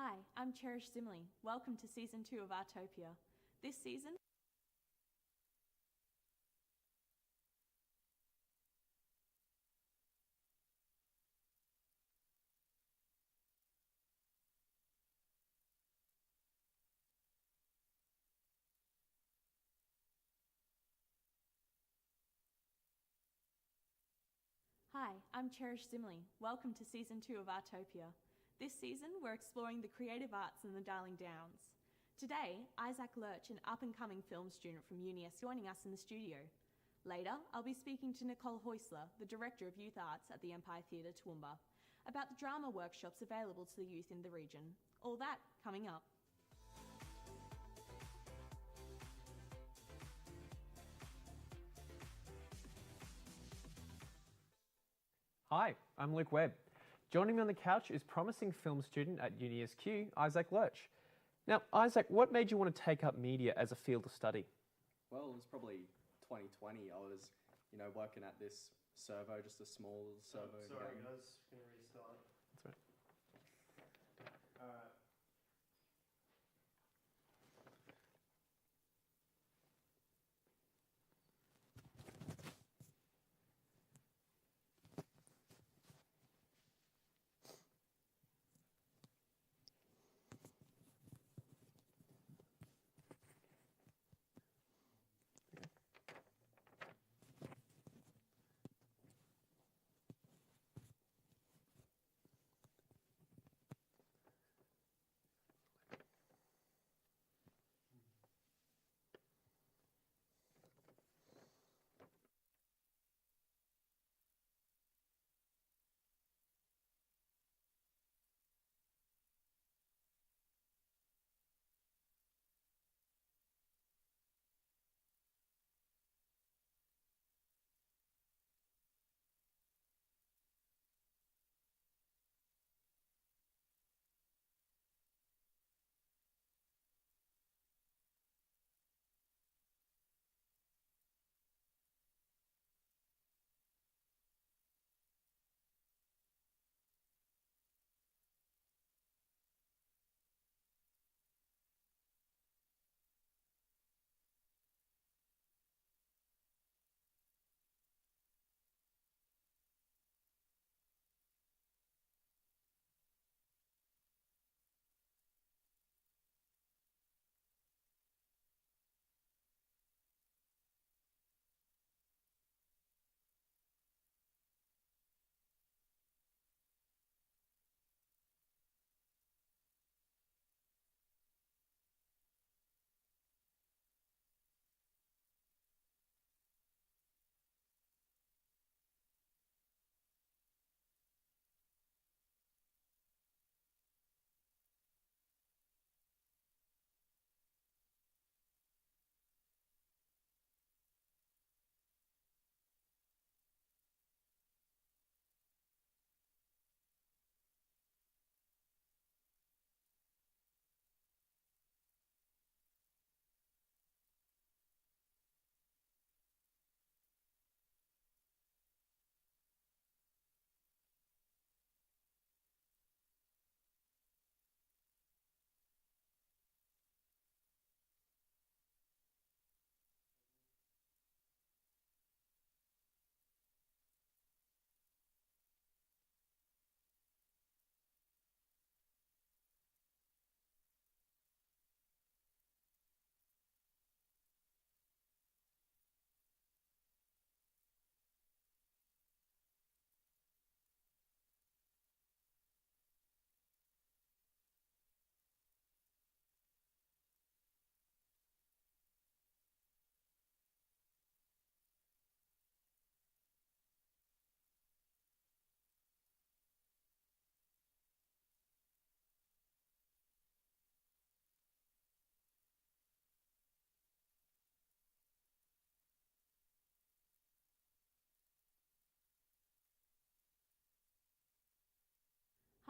Hi, I'm Cherish Zimley. Welcome to Season 2 of Artopia. This season, Hi, I'm Cherish Zimley. Welcome to Season 2 of Artopia. This season, we're exploring the creative arts in the Darling Downs. Today, Isaac Lurch, an up-and-coming film student from UNIS, is joining us in the studio. Later, I'll be speaking to Nicole Heusler, the Director of Youth Arts at the Empire Theatre, Toowoomba, about the drama workshops available to the youth in the region. All that coming up. Hi, I'm Luke Webb. Joining me on the couch is promising film student at UniSQ, Isaac Lurch. Now, Isaac, what made you want to take up media as a field of study? Well, it was probably 2020. I was, working at this servo, just a small servo. Sorry guys, gonna restart. That's right. Alright.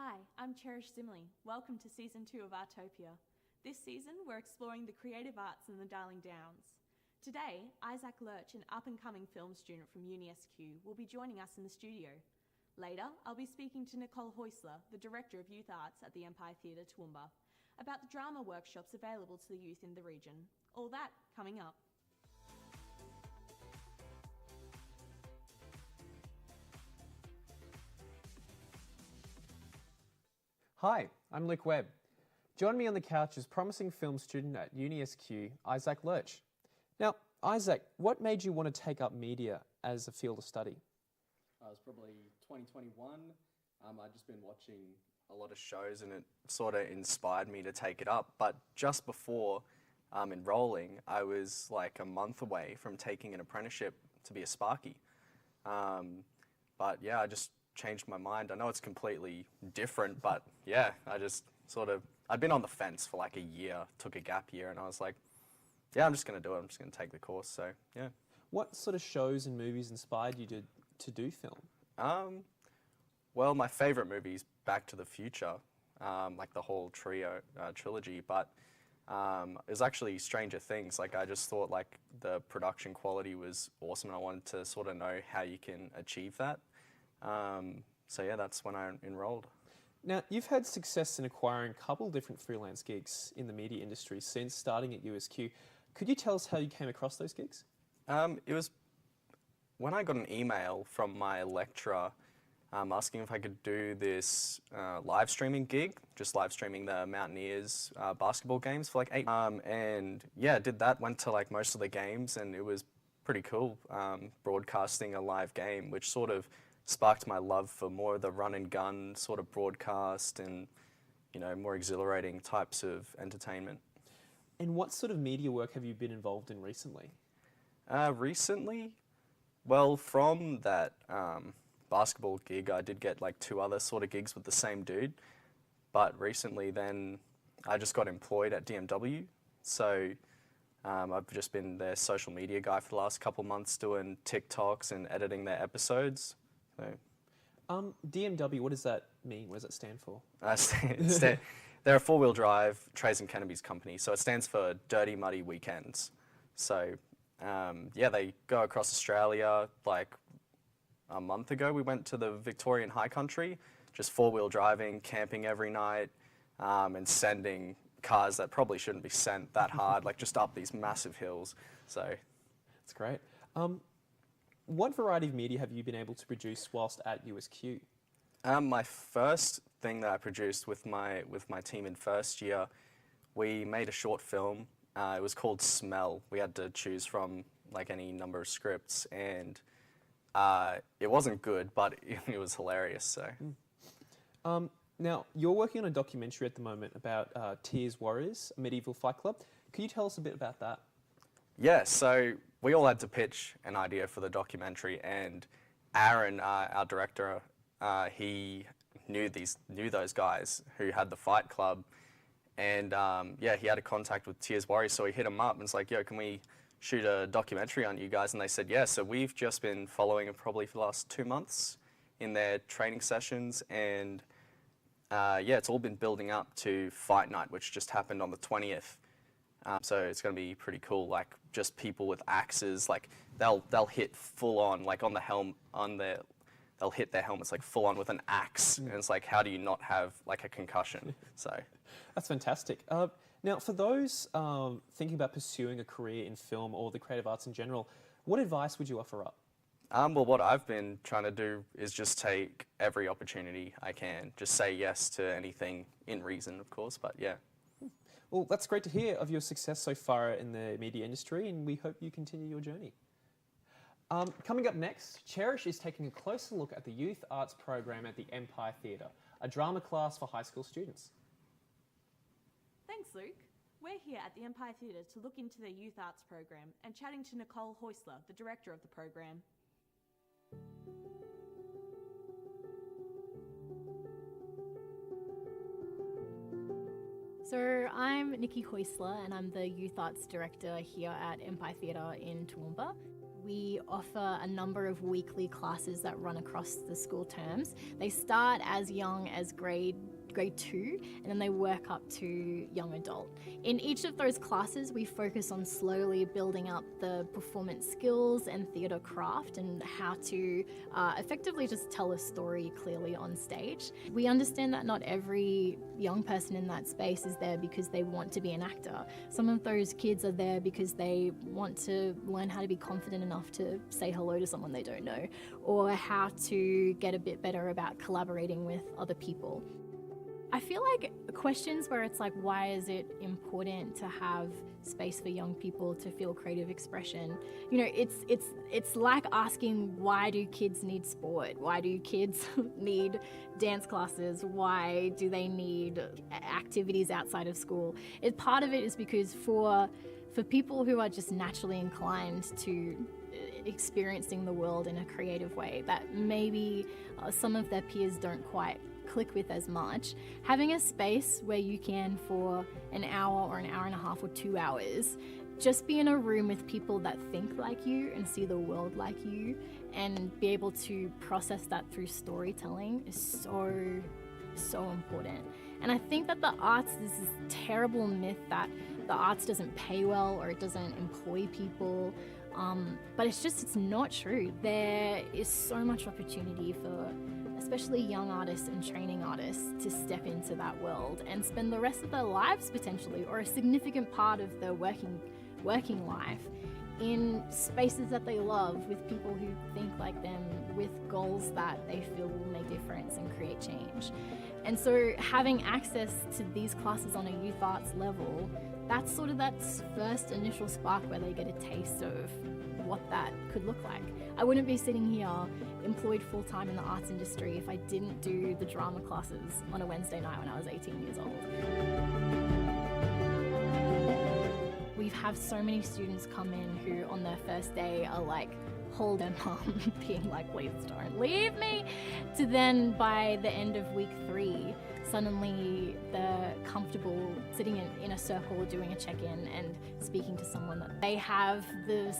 Hi, I'm Cherish Zimley. Welcome to Season 2 of Artopia. This season, we're exploring the creative arts in the Darling Downs. Today, Isaac Lurch, an up-and-coming film student from UniSQ, will be joining us in the studio. Later, I'll be speaking to Nicole Heusler, the Director of Youth Arts at the Empire Theatre, Toowoomba, about the drama workshops available to the youth in the region. All that coming up. Hi, I'm Luke Webb. Joining me on the couch is promising film student at UniSQ, Isaac Lurch. Now, Isaac, what made you want to take up media as a field of study? It was probably 2021. I'd just been watching a lot of shows and it sort of inspired me to take it up. But just before enrolling, I was like a month away from taking an apprenticeship to be a Sparky. But yeah, I just changed my mind. I know it's completely different, but yeah, I'd been on the fence for like a year, took a gap year, and I was like, yeah, I'm just going to do it. I'm just going to take the course. So yeah. What sort of shows and movies inspired you to do film? Well, my favourite movie is Back to the Future, like the whole trilogy, but it was actually Stranger Things. Like I just thought like the production quality was awesome and I wanted to sort of know how you can achieve that. So yeah, that's when I enrolled. Now, you've had success in acquiring a couple different freelance gigs in the media industry since starting at USQ. Could you tell us how you came across those gigs? It was when I got an email from my lecturer asking if I could do this live streaming gig, just live streaming the Mountaineers basketball games for like 8 and yeah, did that, went to like most of the games and it was pretty cool broadcasting a live game, which sort of sparked my love for more of the run and gun sort of broadcast and, you know, more exhilarating types of entertainment. And what sort of media work have you been involved in recently? Recently, well, from that basketball gig, I did get like 2 other sort of gigs with the same dude. But recently then I just got employed at DMW. So I've just been their social media guy for the last couple months doing TikToks and editing their episodes. So. DMW, what does that mean? What does it stand for? They're a 4-wheel drive Trace and Kennedy's company, so it stands for Dirty Muddy Weekends. So yeah, they go across Australia. Like a month ago, we went to the Victorian High Country, just 4-wheel driving, camping every night, and sending cars that probably shouldn't be sent that hard, like just up these massive hills. So that's great. What variety of media have you been able to produce whilst at USQ? My first thing that I produced with my team in first year, we made a short film. It was called Smell. We had to choose from like any number of scripts, and it wasn't good, but it was hilarious. So. Now, you're working on a documentary at the moment about Tears Warriors, a medieval fight club. Can you tell us a bit about that? Yeah, so we all had to pitch an idea for the documentary, and Aaron, our director, he knew those guys who had the fight club, and yeah, he had a contact with Tears Warriors, so he hit him up and was like, yo, can we shoot a documentary on you guys? And they said, yeah, so we've just been following them probably for the last 2 months in their training sessions, and yeah, it's all been building up to Fight Night, which just happened on the 20th. So it's going to be pretty cool, like just people with axes, like they'll hit full on, like on the helm, they'll hit their helmets like full on with an axe, and it's like, how do you not have like a concussion? So that's fantastic. Now, for those thinking about pursuing a career in film or the creative arts in general, what advice would you offer up? Well, what I've been trying to do is just take every opportunity I can, just say yes to anything in reason, of course, but yeah. Well, that's great to hear of your success so far in the media industry, and we hope you continue your journey. Coming up next, Cherish is taking a closer look at the Youth Arts program at the Empire Theatre, a drama class for high school students. Thanks, Luke. We're here at the Empire Theatre to look into their Youth Arts program and chatting to Nicole Heusler, the director of the program. So I'm Nikki Heusler and I'm the Youth Arts Director here at Empire Theatre in Toowoomba. We offer a number of weekly classes that run across the school terms. They start as young as grade grade 2, and then they work up to young adult. In each of those classes, we focus on slowly building up the performance skills and theatre craft and how to effectively just tell a story clearly on stage. We understand that not every young person in that space is there because they want to be an actor. Some of those kids are there because they want to learn how to be confident enough to say hello to someone they don't know, or how to get a bit better about collaborating with other people. I feel like questions where it's like, why is it important to have space for young people to feel creative expression? You know, it's like asking, why do kids need sport? Why do kids need dance classes? Why do they need activities outside of school? Part of it is because for people who are just naturally inclined to experiencing the world in a creative way that maybe some of their peers don't quite click with as much, having a space where you can, for an hour or an hour and a half or 2 hours, just be in a room with people that think like you and see the world like you and be able to process that through storytelling is so important. And I think that the arts, there's this terrible myth that the arts doesn't pay well or it doesn't employ people, but it's not true. There is so much opportunity for especially young artists and training artists to step into that world and spend the rest of their lives potentially, or a significant part of their working life, in spaces that they love, with people who think like them, with goals that they feel will make a difference and create change. And so having access to these classes on a youth arts level, that's sort of that first initial spark where they get a taste of what that could look like. I wouldn't be sitting here employed full-time in the arts industry if I didn't do the drama classes on a Wednesday night when I was 18 years old. We have so many students come in who on their first day are like, hold their mum, being like, please don't leave me, to then by the end of week 3, suddenly they're comfortable sitting in a circle doing a check-in and speaking to someone that they have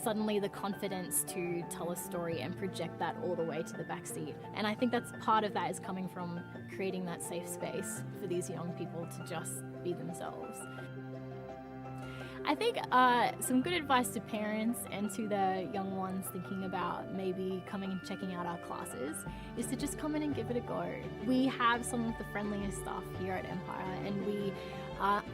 suddenly the confidence to tell a story and project that all the way to the back seat. And I think that's part of that is coming from creating that safe space for these young people to just be themselves. I think some good advice to parents and to the young ones thinking about maybe coming and checking out our classes is to just come in and give it a go. We have some of the friendliest staff here at Empire, and we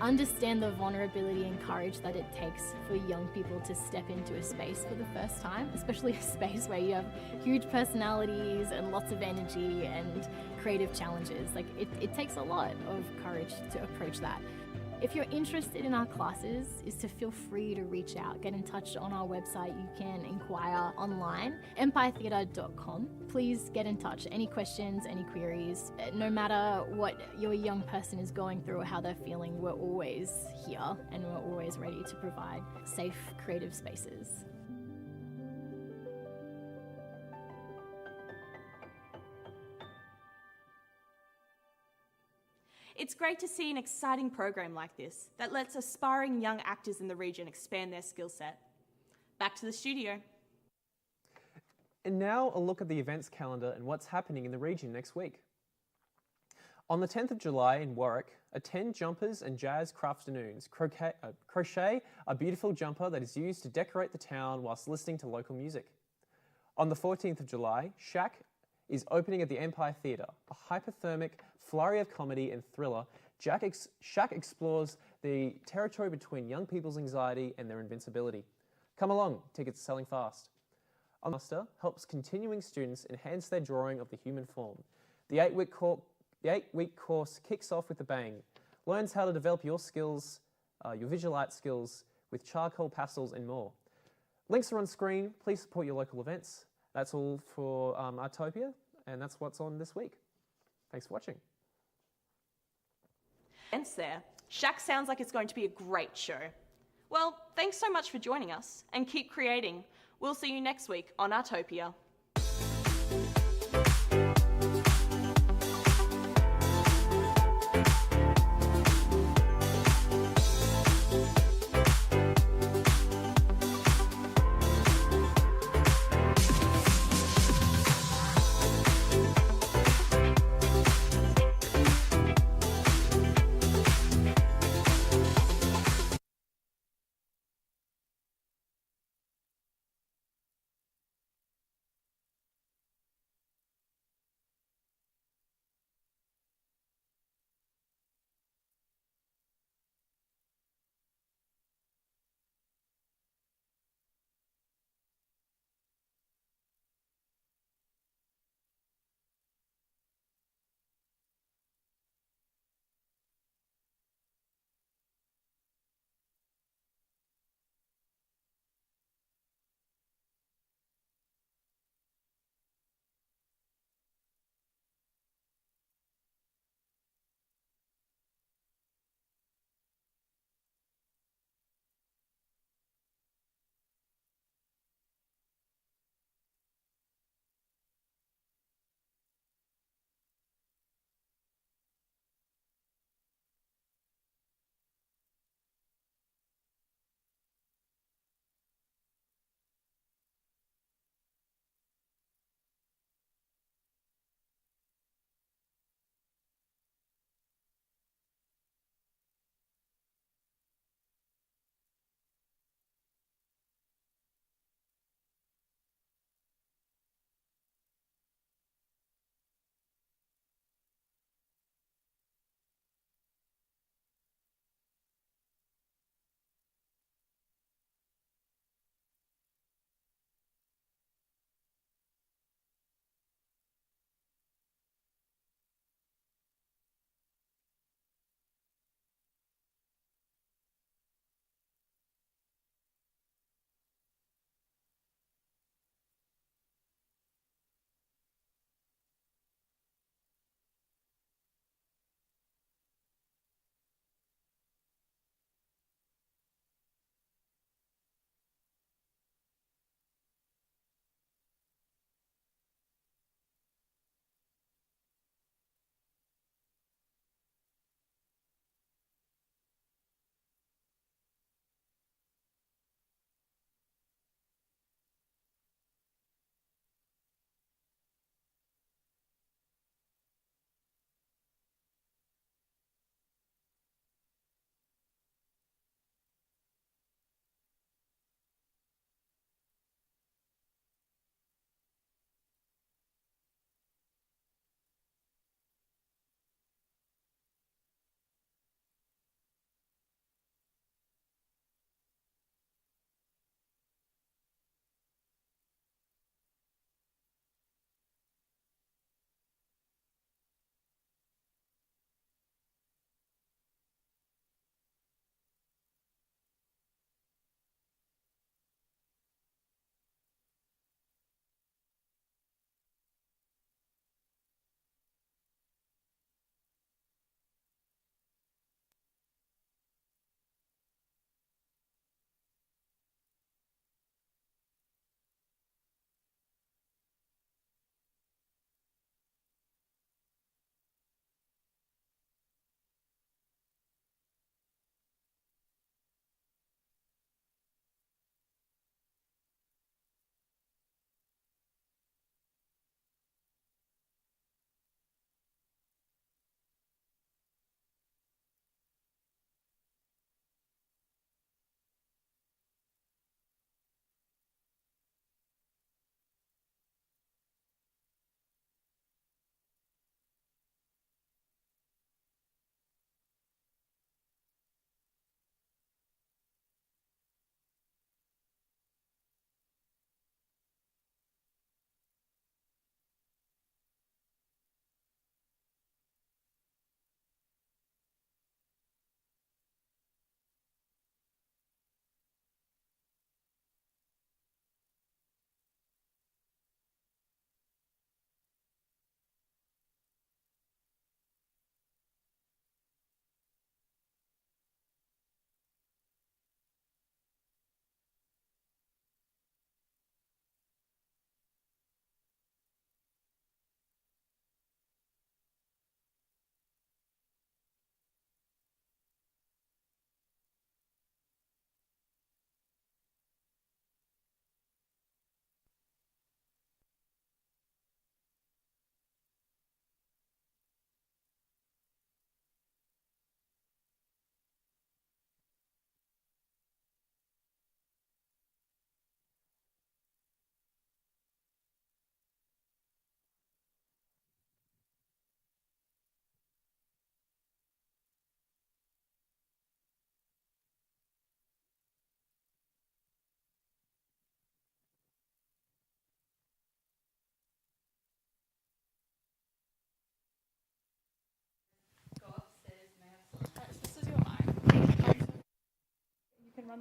understand the vulnerability and courage that it takes for young people to step into a space for the first time, especially a space where you have huge personalities and lots of energy and creative challenges. Like it takes a lot of courage to approach that. If you're interested in our classes, is to feel free to reach out, get in touch on our website. You can inquire online, empiretheatre.com. Please get in touch. Any questions, any queries, no matter what your young person is going through or how they're feeling, we're always here and we're always ready to provide safe, creative spaces. It's great to see an exciting program like this that lets aspiring young actors in the region expand their skill set. Back to the studio. And now a look at the events calendar and what's happening in the region next week. On the 10th of July in Warwick, attend Jumpers and Jazz Crafternoons. Crochet a beautiful jumper that is used to decorate the town whilst listening to local music. On the 14th of July, Shack is opening at the Empire Theatre, a hypothermic flurry of comedy and thriller. Shack explores the territory between young people's anxiety and their invincibility. Come along, tickets are selling fast. Master helps continuing students enhance their drawing of the human form. The 8-week course kicks off with a bang. Learns how to develop your skills, your visual art skills with charcoal pastels and more. Links are on screen. Please support your local events. That's all for Artopia, and that's what's on this week. Thanks for watching. Events there. Shack sounds like it's going to be a great show. Well, thanks so much for joining us, and keep creating. We'll see you next week on Artopia.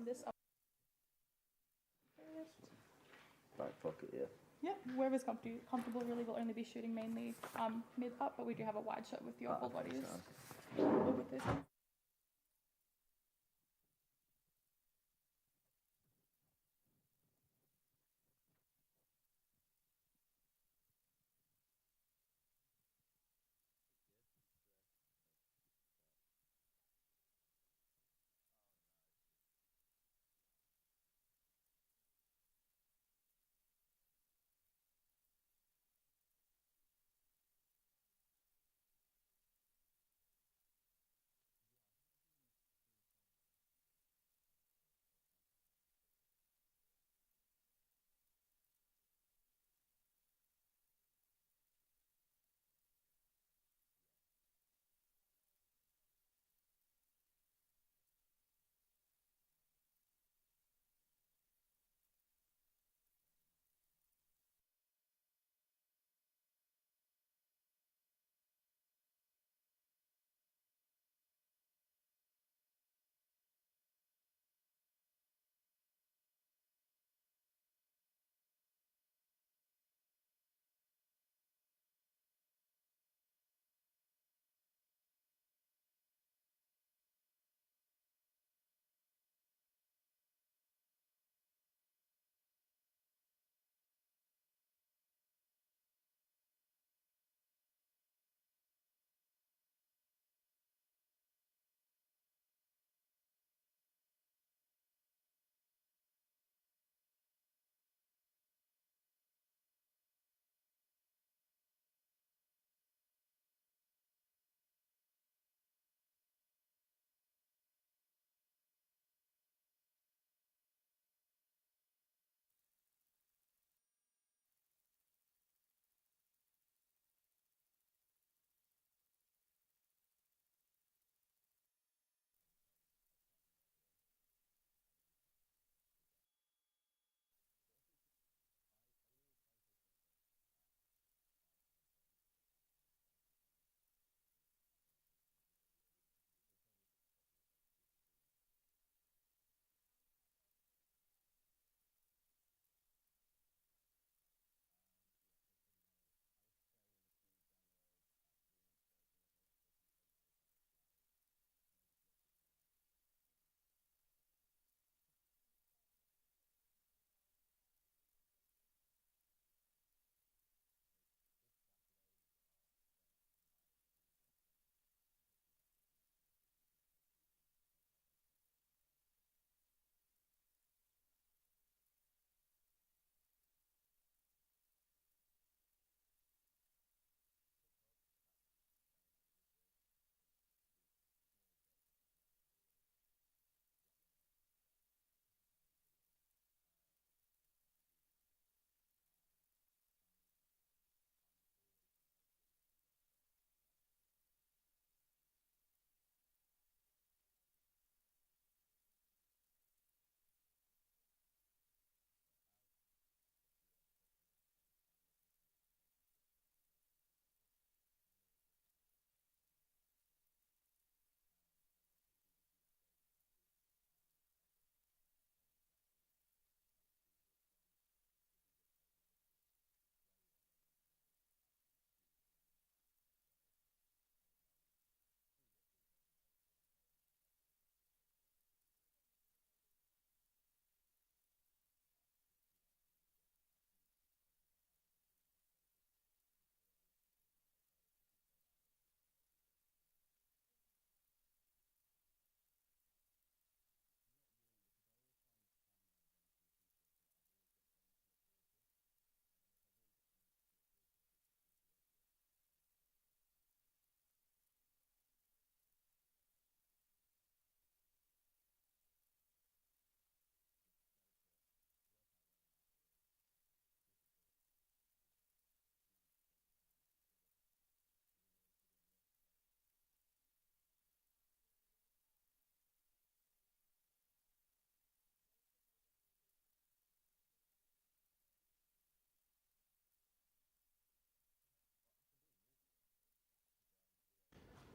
this up. Back pocket, yeah. Yep, whoever's comfortable really will only be shooting mainly mid up, but we do have a wide shot with your full bodies. With this.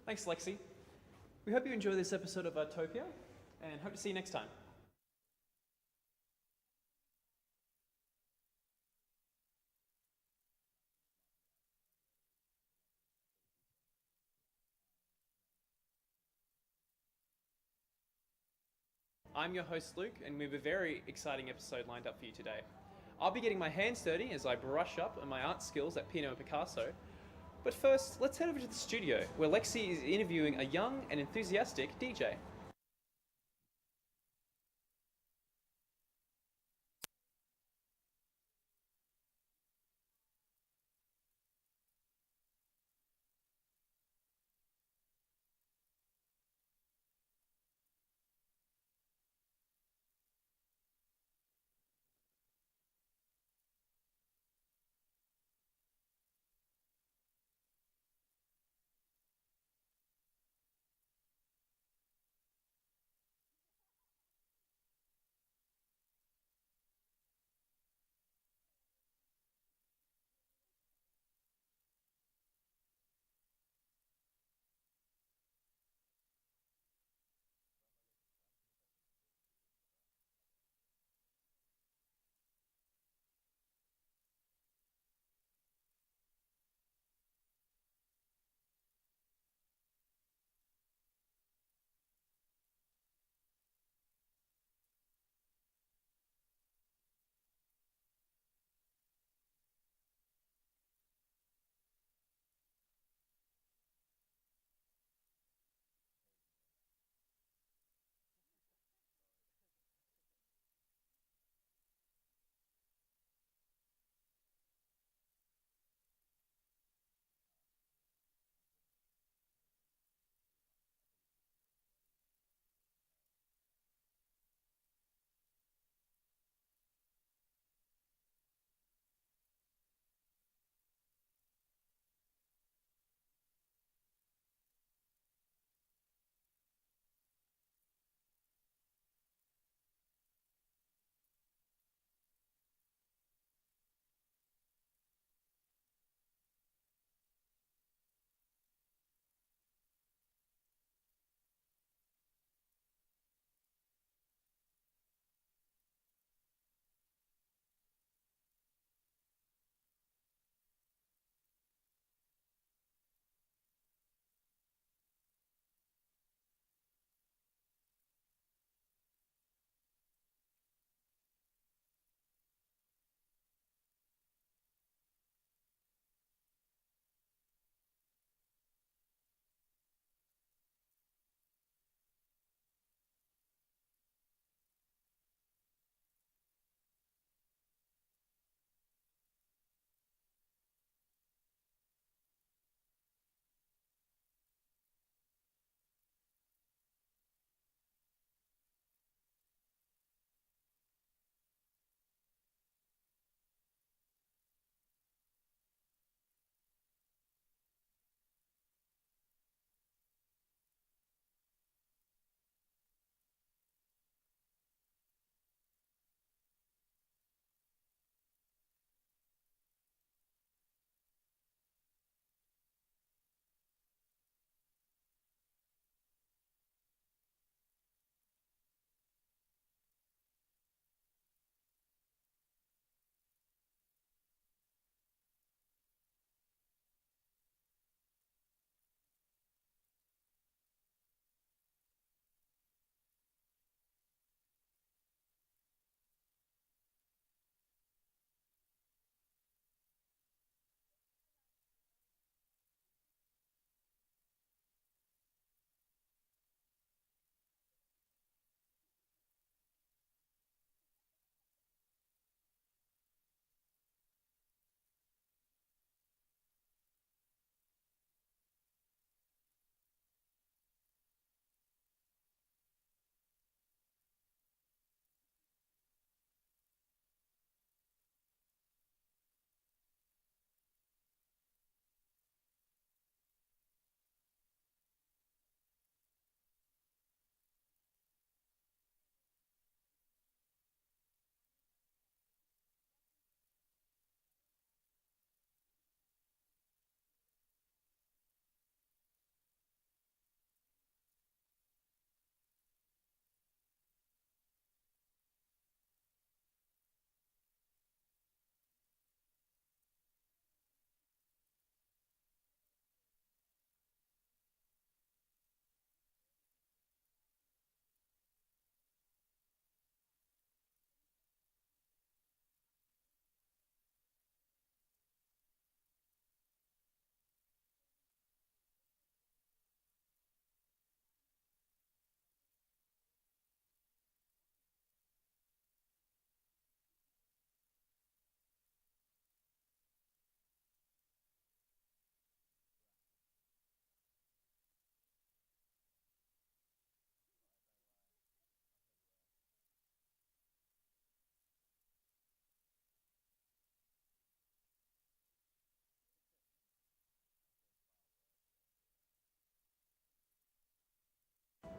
Thanks, Lexi. We hope you enjoy this episode of Artopia and hope to see you next time. I'm your host Luke, and we have a very exciting episode lined up for you today. I'll be getting my hands dirty as I brush up on my art skills at Pinot and Picasso. But first, let's head over to the studio, where Lexi is interviewing a young and enthusiastic DJ.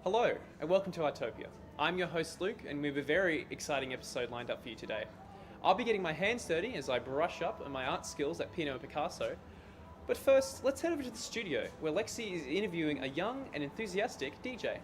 Hello, and welcome to Artopia. I'm your host Luke, and we have a very exciting episode lined up for you today. I'll be getting my hands dirty as I brush up on my art skills at Pinot and Picasso. But first, let's head over to the studio, where Lexi is interviewing a young and enthusiastic DJ.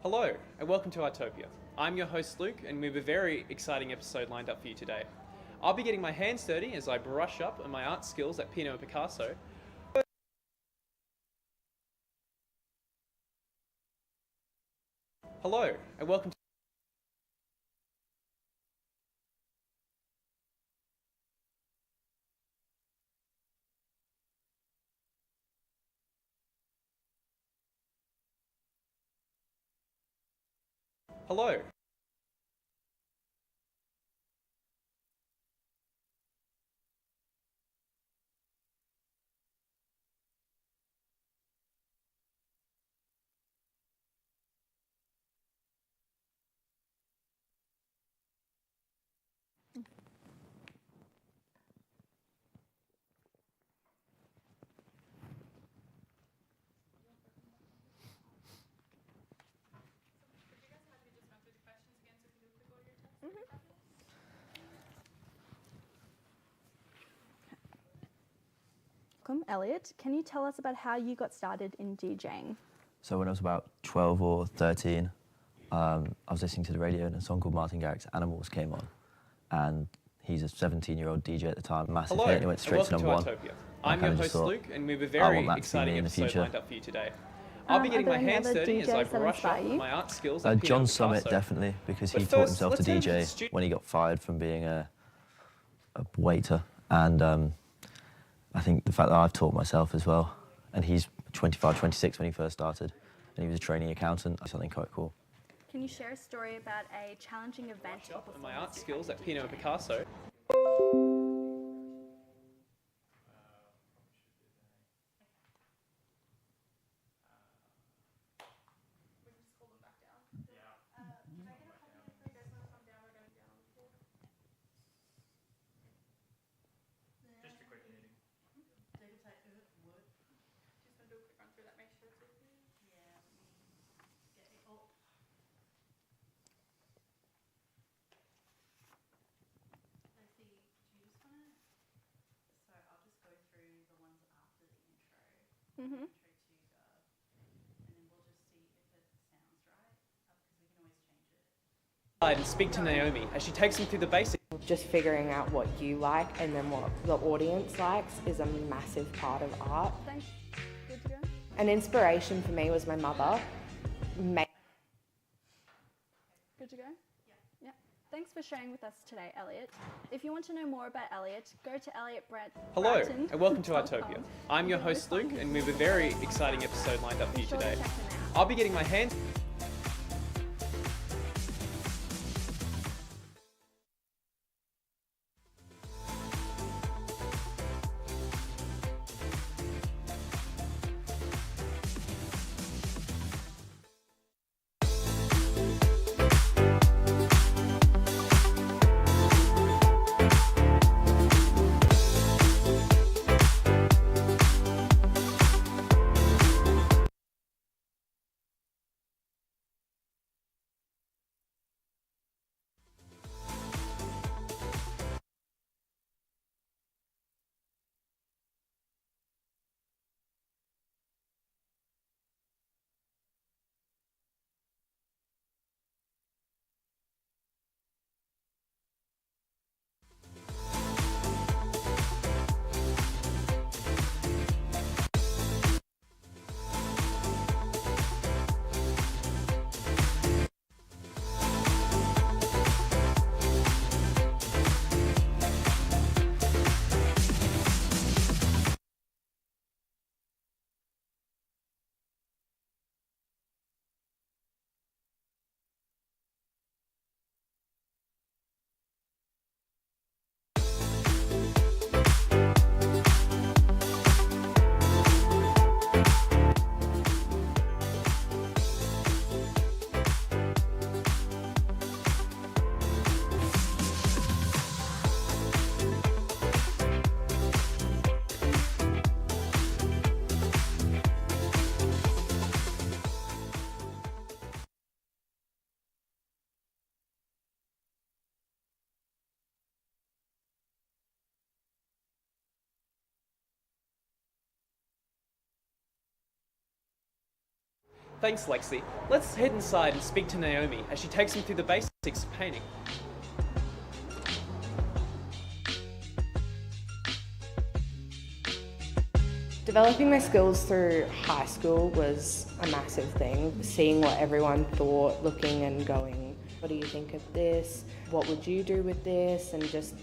Hello, and welcome to Artopia. I'm your host Luke, and we have a very exciting episode lined up for you today. I'll be getting my hands dirty as I brush up on my art skills at Pinot and Picasso. Hello, and welcome to Hello. Welcome, Elliot. Can you tell us about how you got started in DJing? So when I was about 12 or 13, I was listening to the radio and a song called Martin Garrix's Animals came on. And he's a 17-year-old DJ at the time, massive Hello, hit, and he went straight to and number welcome one. to Artopia. I'm your host Luke, and we have a very exciting episode lined up for you today. I'll be getting my hands dirty as I brush up on my art skills at Pinot John and Summit, Picasso. definitely, because he But taught first, himself to let's head over to the DJ when he got fired from being a waiter. And I think the fact that I've taught myself as well, and he's 25, 26 when he first started, and he was a trainee accountant, something quite cool. Can you share a story about a challenging event or And my performance art you skills had at to Pinot and DJ? Picasso. And speak to Naomi as she takes them through the basics. Just figuring out what you like and then what the audience likes is a massive part of art. Thanks. Good to go? An inspiration for me was my mother. Good to go? Yeah. Thanks for sharing with us today, Elliot. If you want to know more about Elliot, go to Hello, and welcome to Artopia. I'm your host Luke, and we have a very exciting episode lined up for you today. I'll be getting my hands Thanks, Lexi. Let's head inside and speak to Naomi as she takes them through the basics of painting. Developing my skills through high school was a massive thing. Seeing what everyone thought, looking and going, what do you think of this? What would you do with this? And just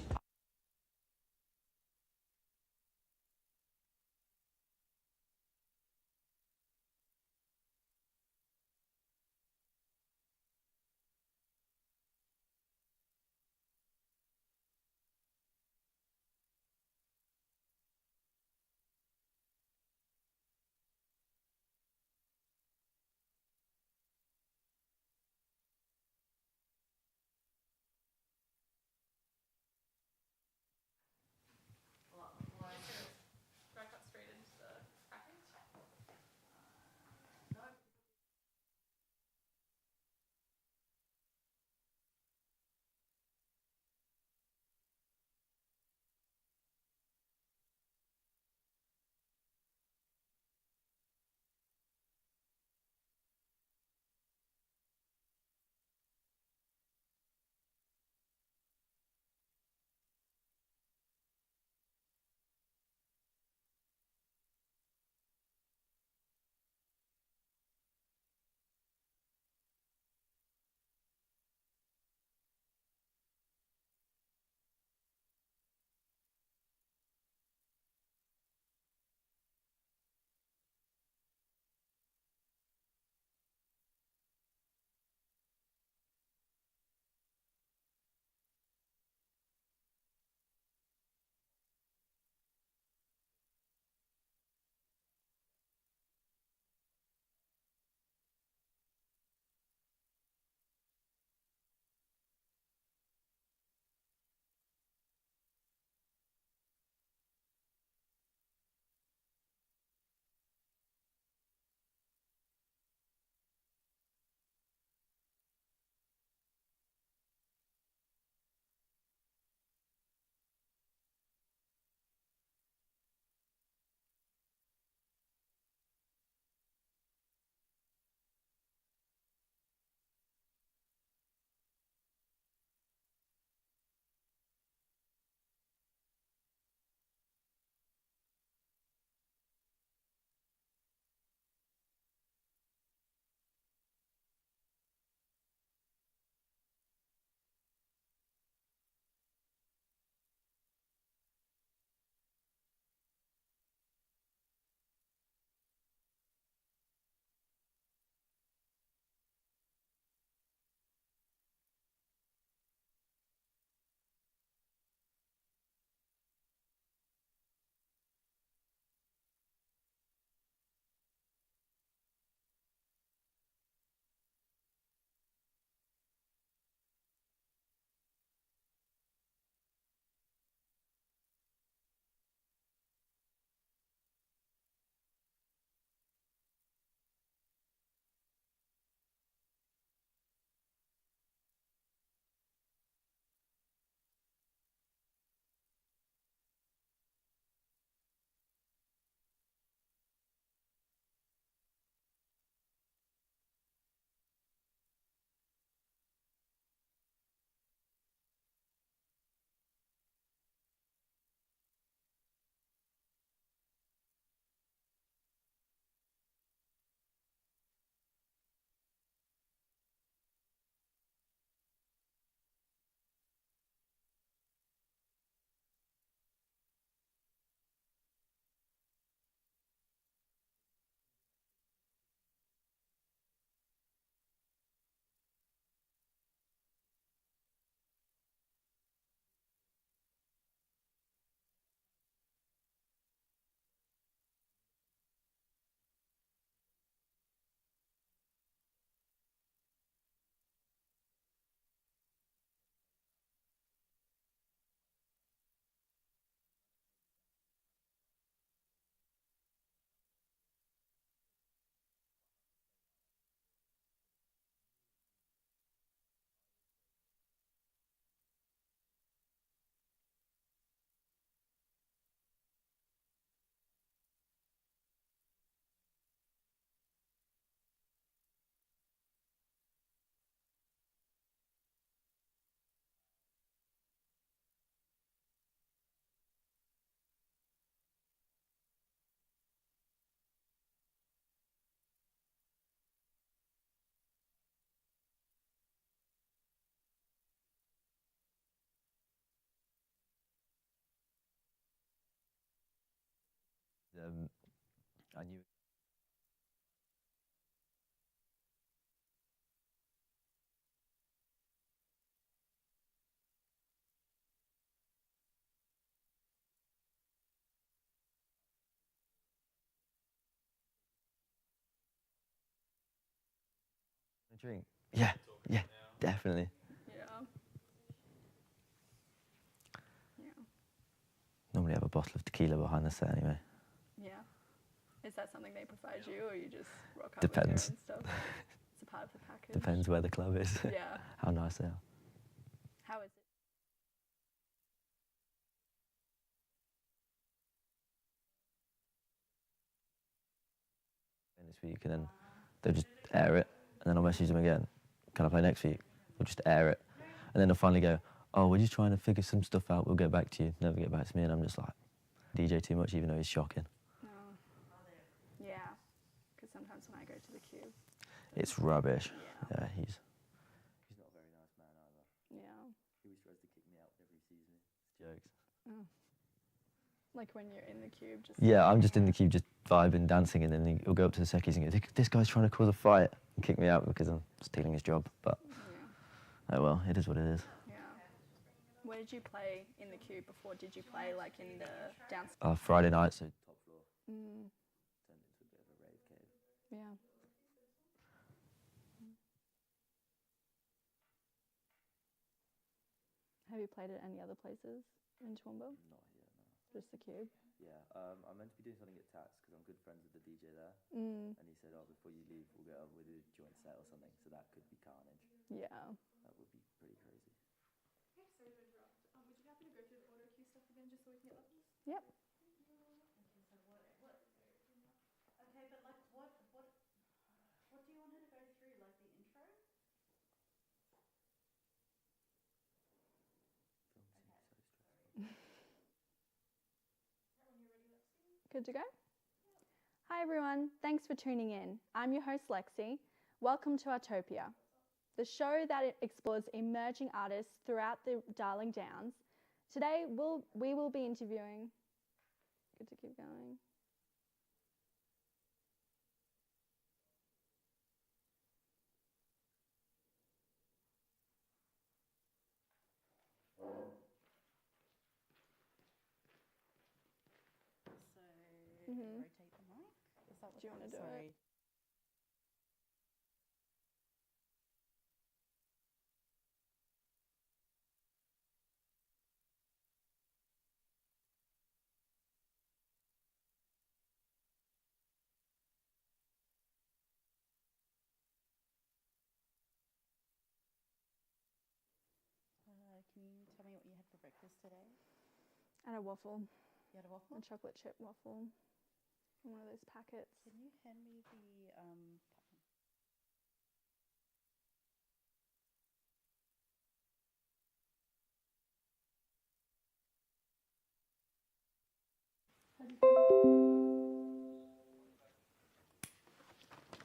Drink? Yeah, yeah, definitely. Yeah. Yeah. Normally have a bottle of tequila behind the set anyway. Yeah. Is that something they provide you, or you just rock up Depends. with your own stuff? It's a part of the package. Depends where the club is. Yeah. How nice they are. How is it? This week, and then they'll just air it, and then I'll message them again. Can I play next week? They'll just air it, and then they'll finally go, oh, we're just trying to figure some stuff out. We'll get back to you. Never get back to me, and I'm just like, DJ too much, even though he's shocking. No. Yeah. Because sometimes when I go to the Cube. It's rubbish. Yeah. Yeah, he's He's not a very nice man either. Yeah. He always tries to kick me out whenever he sees me. jokes. Oh. Like when you're in the Cube, just. Yeah, I'm just in the queue, just vibing, dancing, and then he'll go up to the seckies and go, this guy's trying to cause a fight, and kick me out because I'm stealing his job. But Yeah. oh well, it is what it is. Yeah. Where did you play in the Cube before? Did you play like in the downstairs? Friday night, so Top floor Mm. turned into a bit of a rave cave. Yeah. Have you played at any other places in Toowoomba? Not here, no. Just the Cube? Yeah, I'm meant to be doing something at Tats because I'm good friends with the DJ there. Mm. And he said, oh, before you leave, we'll do a joint set or something. So that could be carnage. Yeah. That would be pretty crazy. Okay, sorry to interrupt. Would you happen to go through the auto cue stuff again just so we can get levels? Yep. Okay, but like what do you want her to go through? Like the intro? Good to go? Hi everyone, thanks for tuning in. I'm your host Lexi. Welcome to Artopia, the show that explores emerging artists throughout the Darling Downs. Today we will be interviewing. Good to keep going. So Mhm. rotate the mic. Is that what Do you wanna do it? Sorry. Can you tell me what you had for breakfast today? And a waffle, You had a waffle? a chocolate chip waffle, in one of those packets. Can you hand me the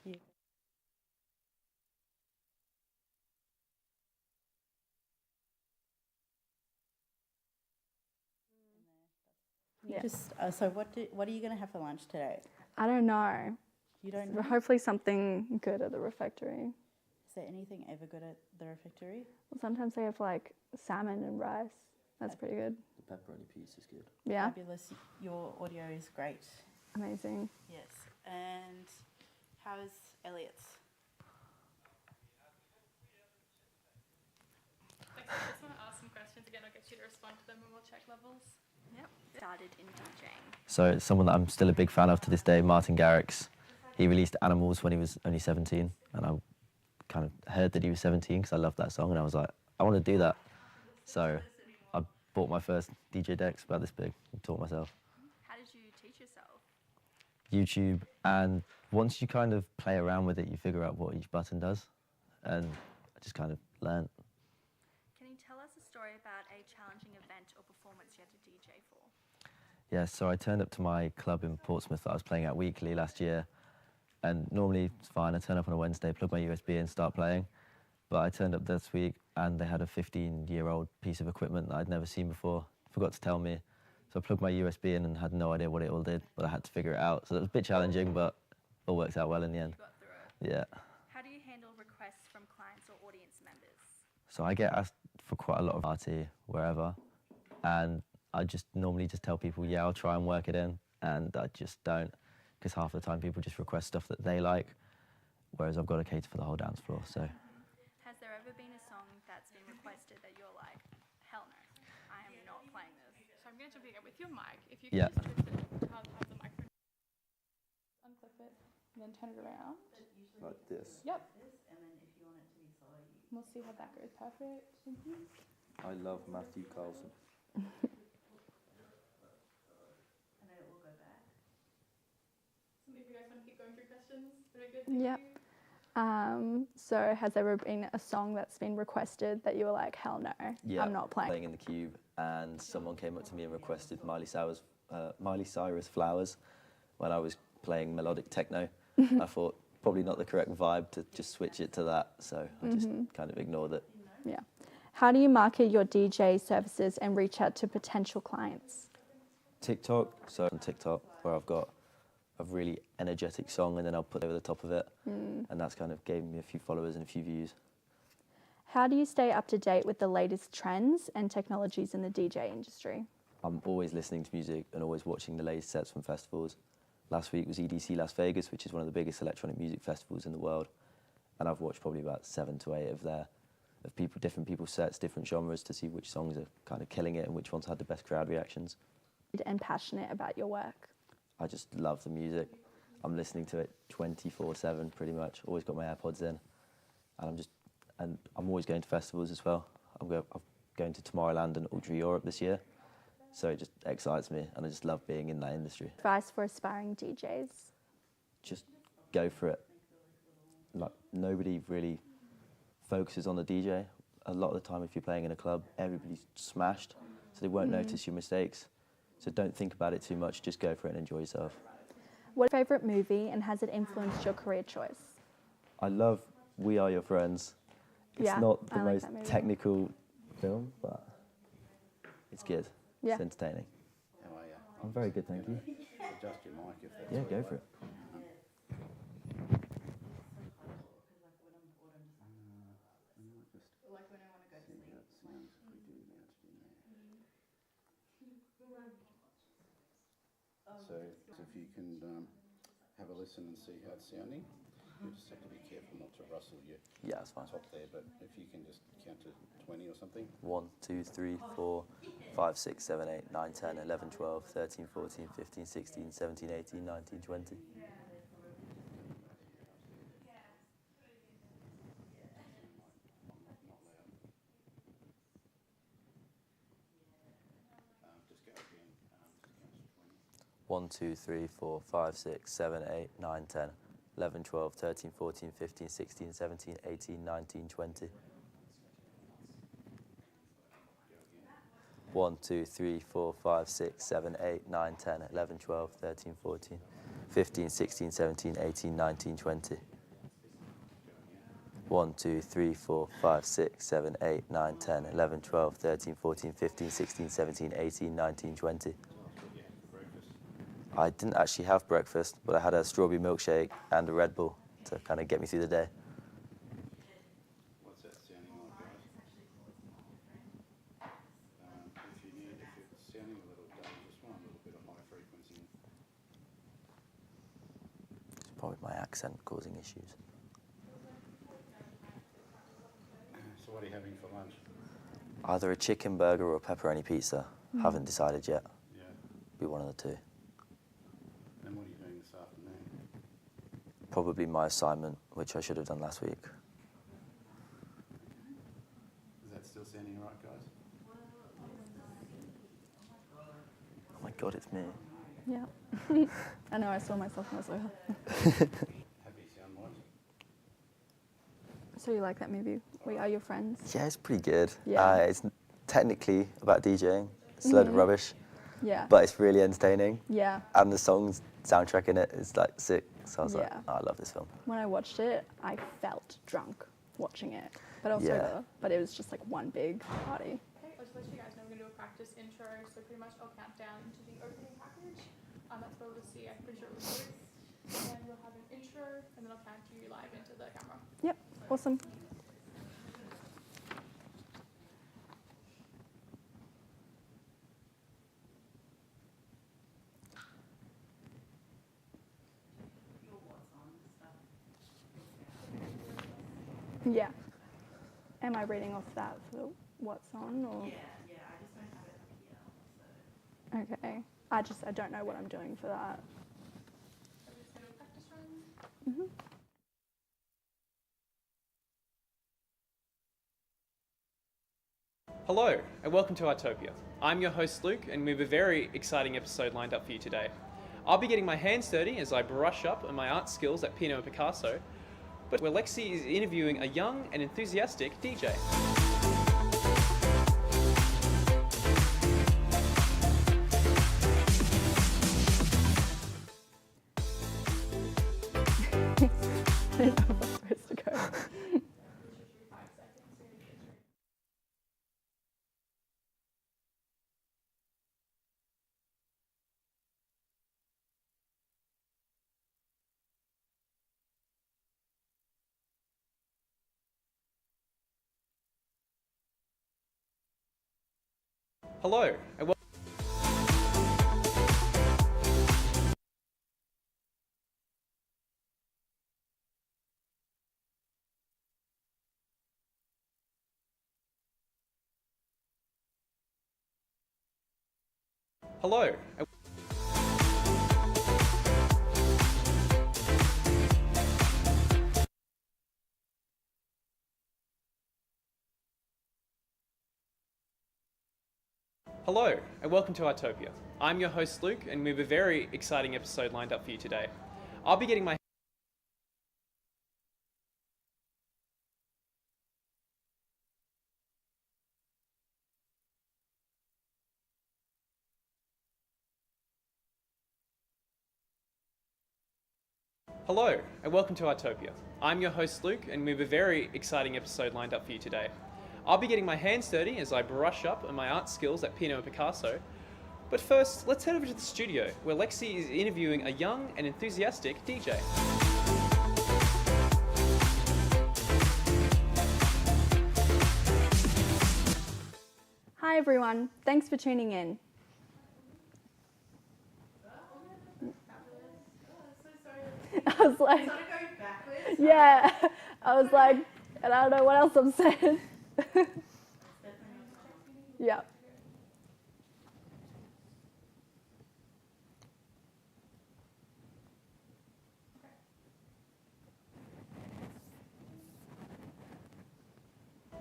Yeah. Yeah. Just so what are you going to have for lunch today? I don't know. You don't But know? hopefully something good at the refectory. Is there anything ever good at the refectory? Well, sometimes they have like salmon and rice. That's pretty good. The pepperoni piece is good. Yeah, Fabulous. Your audio is great. amazing. Yes. And how's Elliot's? Okay, I just want to ask some questions again. I'll get you to respond to them and we'll check levels. Yep. Started in DJing. So it's someone that I'm still a big fan of to this day, Martin Garrix. He released Animals when he was only 17, and I kind of heard that he was 17 because I loved that song, and I was like, I want to do that. So I bought my first DJ decks about this big and taught myself. How did you teach yourself? YouTube, and once you kind of play around with it, you figure out what each button does, and I just kind of learned. Can you tell us a story about a challenging event or performance you had to DJ for? Yeah, so I turned up to my club in Portsmouth that I was playing at weekly last year, and normally it's fine, I turn up on a Wednesday, plug my USB in, start playing, but I turned up this week and they had a 15-year-old piece of equipment that I'd never seen before, forgot to tell me, so I plugged my USB in and had no idea what it all did, but I had to figure it out, so it was a bit challenging, but it all worked out well in the end. You got through it. Yeah. How do you handle requests from clients or audience members? So I get asked for quite a lot of RT wherever, and I just normally just tell people, yeah, I'll try and work it in, and I just don't, because half the time people just request stuff that they like, whereas I've got to cater for the whole dance floor. So Has there ever been a song that's been requested that you're like, hell no, I am not playing this? So I'm going to jump in again with your mic. If you Yeah. can just twist it, have the microphone, unclip it, and then turn it around. Like this. Yep. And then if you want it to be slower, you We'll see how that goes. Perfect. Thank you. I love Matthew Carlson. and then it will go back. So if you guys want to keep going through questions, very good. Thank Yep. you. So has there ever been a song that's been requested that you were like, hell no, yeah, I'm not playing? in the Cube, and someone came up to me and requested Miley Cyrus Flowers when I was playing melodic techno. I thought probably not the correct vibe to just switch it to that, so I just kind of ignored it. Yeah. How do you market your DJ services and reach out to potential clients? TikTok, so on TikTok, where I've got a really energetic song and then I'll put over the top of it, and that's kind of gave me a few followers and a few views. How do you stay up to date with the latest trends and technologies in the DJ industry? I'm always listening to music and always watching the latest sets from festivals. Last week was EDC Las Vegas, which is one of the biggest electronic music festivals in the world, and I've watched probably about 7 to 8 of different people's sets, different genres, to see which songs are kind of killing it and which ones had the best crowd reactions. And passionate about your work? I just love the music. I'm listening to it 24/7 pretty much. Always got my AirPods in, and I'm always going to festivals as well. I'm going to Tomorrowland and Ultra Europe this year, so it just excites me, and I just love being in that industry. Advice for aspiring DJs? Just go for it. Like, nobody really focuses on the DJ. A lot of the time, if you're playing in a club, everybody's smashed, so they won't notice your mistakes. So don't think about it too much, just go for it and enjoy yourself. What's your favourite movie and has it influenced your career choice? I love We Are Your Friends. It's Yeah, not the I like most that movie. technical film, but it's good. Yeah. It's entertaining. How are you? I'm very good, thank you. Adjust your mic if that's Yeah, all go right. for it. Like when I want to go to sleep. See how it sounds if we do mount it in there. So if you can have a listen and see how it's sounding, you just have to be careful not to rustle your Yeah, that's fine. top there, but if you can just count to 20 or something. 1, 2, 3, 4, 5, 6, 7, 8, 9, 10, 11, 12, 13, 14, 15, 16, 17, 18, 19, 20. Just go again, just count to 20. 1, 2, 3, 4, 5, 6, 7, 8, 9, 10, 11, 12, 13, 14, 15, 16, 17, 18, 19, 20. 1, 2, 3, 4, 5, 6, 7, 8, 9, 10, 11, 12, 13, 14, 15, 16, 17, 18, 19, 20. 1, 2, 3, 4, 5, 6, 7, 8, 9, 10, 11, 12, 13, 14, 15, 16, 17, 18, 19, 20. I didn't actually have breakfast, but I had a strawberry milkshake and a Red Bull to kind of get me through the day. What's that sounding like, guys? If it's sounding a little dull, just want a little bit of high frequency. It's probably my accent causing issues. So what are you having for lunch? Either a chicken burger or a pepperoni pizza. Haven't decided yet. Yeah. Be one of the two. And what are you doing this afternoon? Probably my assignment, which I should have done last week. Is that still sounding all right, guys? Oh my God, it's me. Yeah. I know, I saw myself as well. Happy sound-wise? So you like that movie, We Are Your Friends? Yeah, it's pretty good. Yeah. It's technically about DJing. It's a load of rubbish, Yeah. but it's really entertaining. Yeah. And the songs, soundtrack in it is like sick. So I was like, Yeah. oh, I love this film. When I watched it, I felt drunk watching it, but also Yeah. but it was just like one big party. Okay, I'll just let you guys know we're going to do a practice intro, so pretty much I'll count down to the opening package. That's where we'll see, I'm pretty sure it was voice. And we'll have an intro, and then I'll count you live into the camera. Yep, awesome. Your what's on stuff. Yeah. Am I reading off that for what's on? Or? Yeah, I just don't have it up here, so. Okay. I don't know what I'm doing for that. So we're just going to practice run. Mhm. Hello, and welcome to Artopia. I'm your host Luke, and we have a very exciting episode lined up for you today. I'll be getting my hands dirty as I brush up on my art skills at Pinot and Picasso, but where Lexi is interviewing a young and enthusiastic DJ. I don't know if I'm supposed to go. Hello, and welcome. Hello. Hello, and welcome to Artopia. I'm your host Luke, and we have a very exciting episode lined up for you today. I'll be getting my Hello, and welcome to Artopia. I'm your host Luke, and we have a very exciting episode lined up for you today. I'll be getting my hands dirty as I brush up on my art skills at Pinot and Picasso. But first, let's head over to the studio, where Lexi is interviewing a young and enthusiastic DJ. Hi everyone, thanks for tuning in. I was like, Sort of go backwards. yeah, I was like, and I don't know what else I'm saying. Yeah.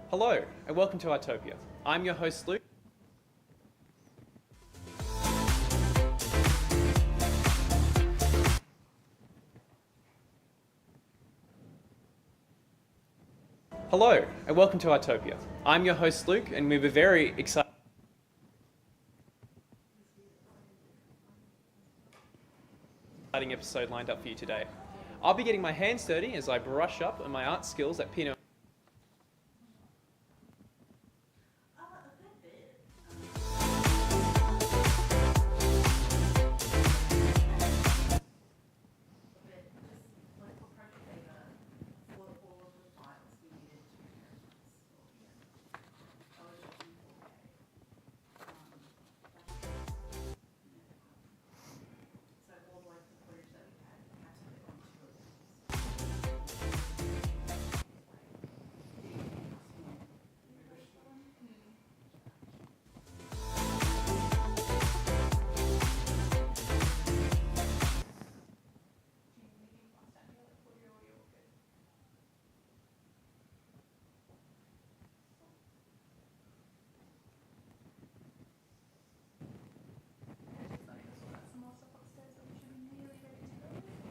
Hello, and welcome to Artopia. I'm your host Luke. Hello, and welcome to Artopia. I'm your host Luke, and we have a very exciting episode lined up for you today. I'll be getting my hands dirty as I brush up on my art skills at Pinot.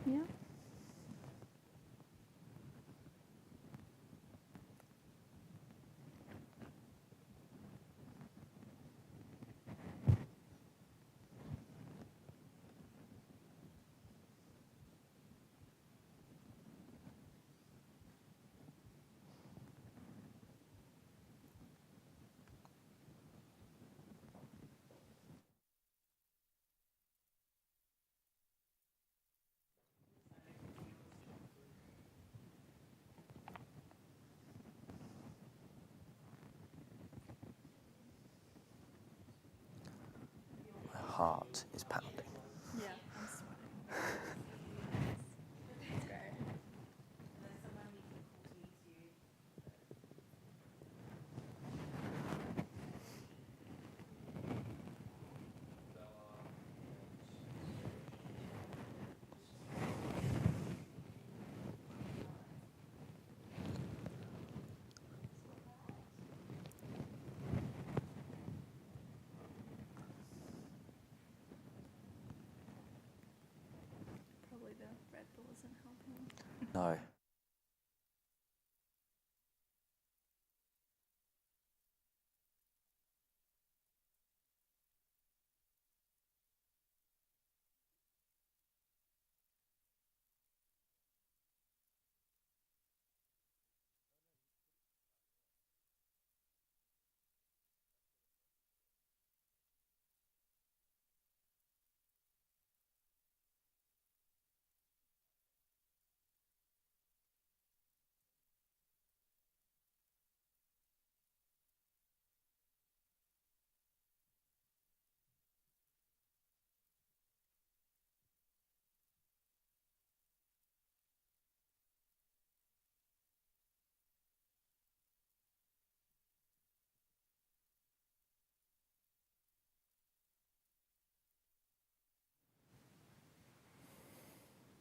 Yeah. My heart is pounding. Yeah, I'm sweating. That's great. No.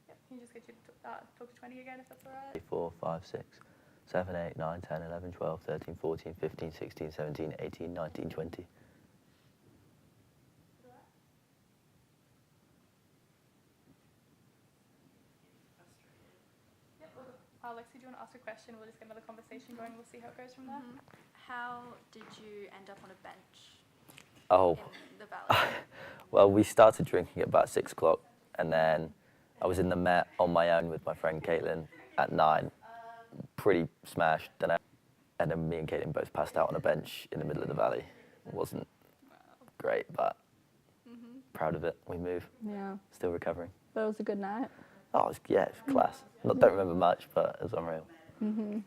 Yep. Can you just get you to talk to 20 again, if that's all right? 4, 5, 6, 7, 8, 9, 10, 11, 12, 13, 14, 15, 16, 17, 18, 19, 20. Yep. Lexi, do you want to ask a question? We'll just get another conversation going. We'll see how it goes from there. How did you end up on a bench Oh, in the valley? well, we started drinking at about 6 o'clock, and then I was in the Met on my own with my friend Caitlin at 9, pretty smashed, and then me and Caitlin both passed out on a bench in the middle of the valley. It wasn't great, but proud of it. We move. Yeah. Still recovering. But it was a good night. Oh, it was class. Don't remember much, but it was unreal. Mm-hmm.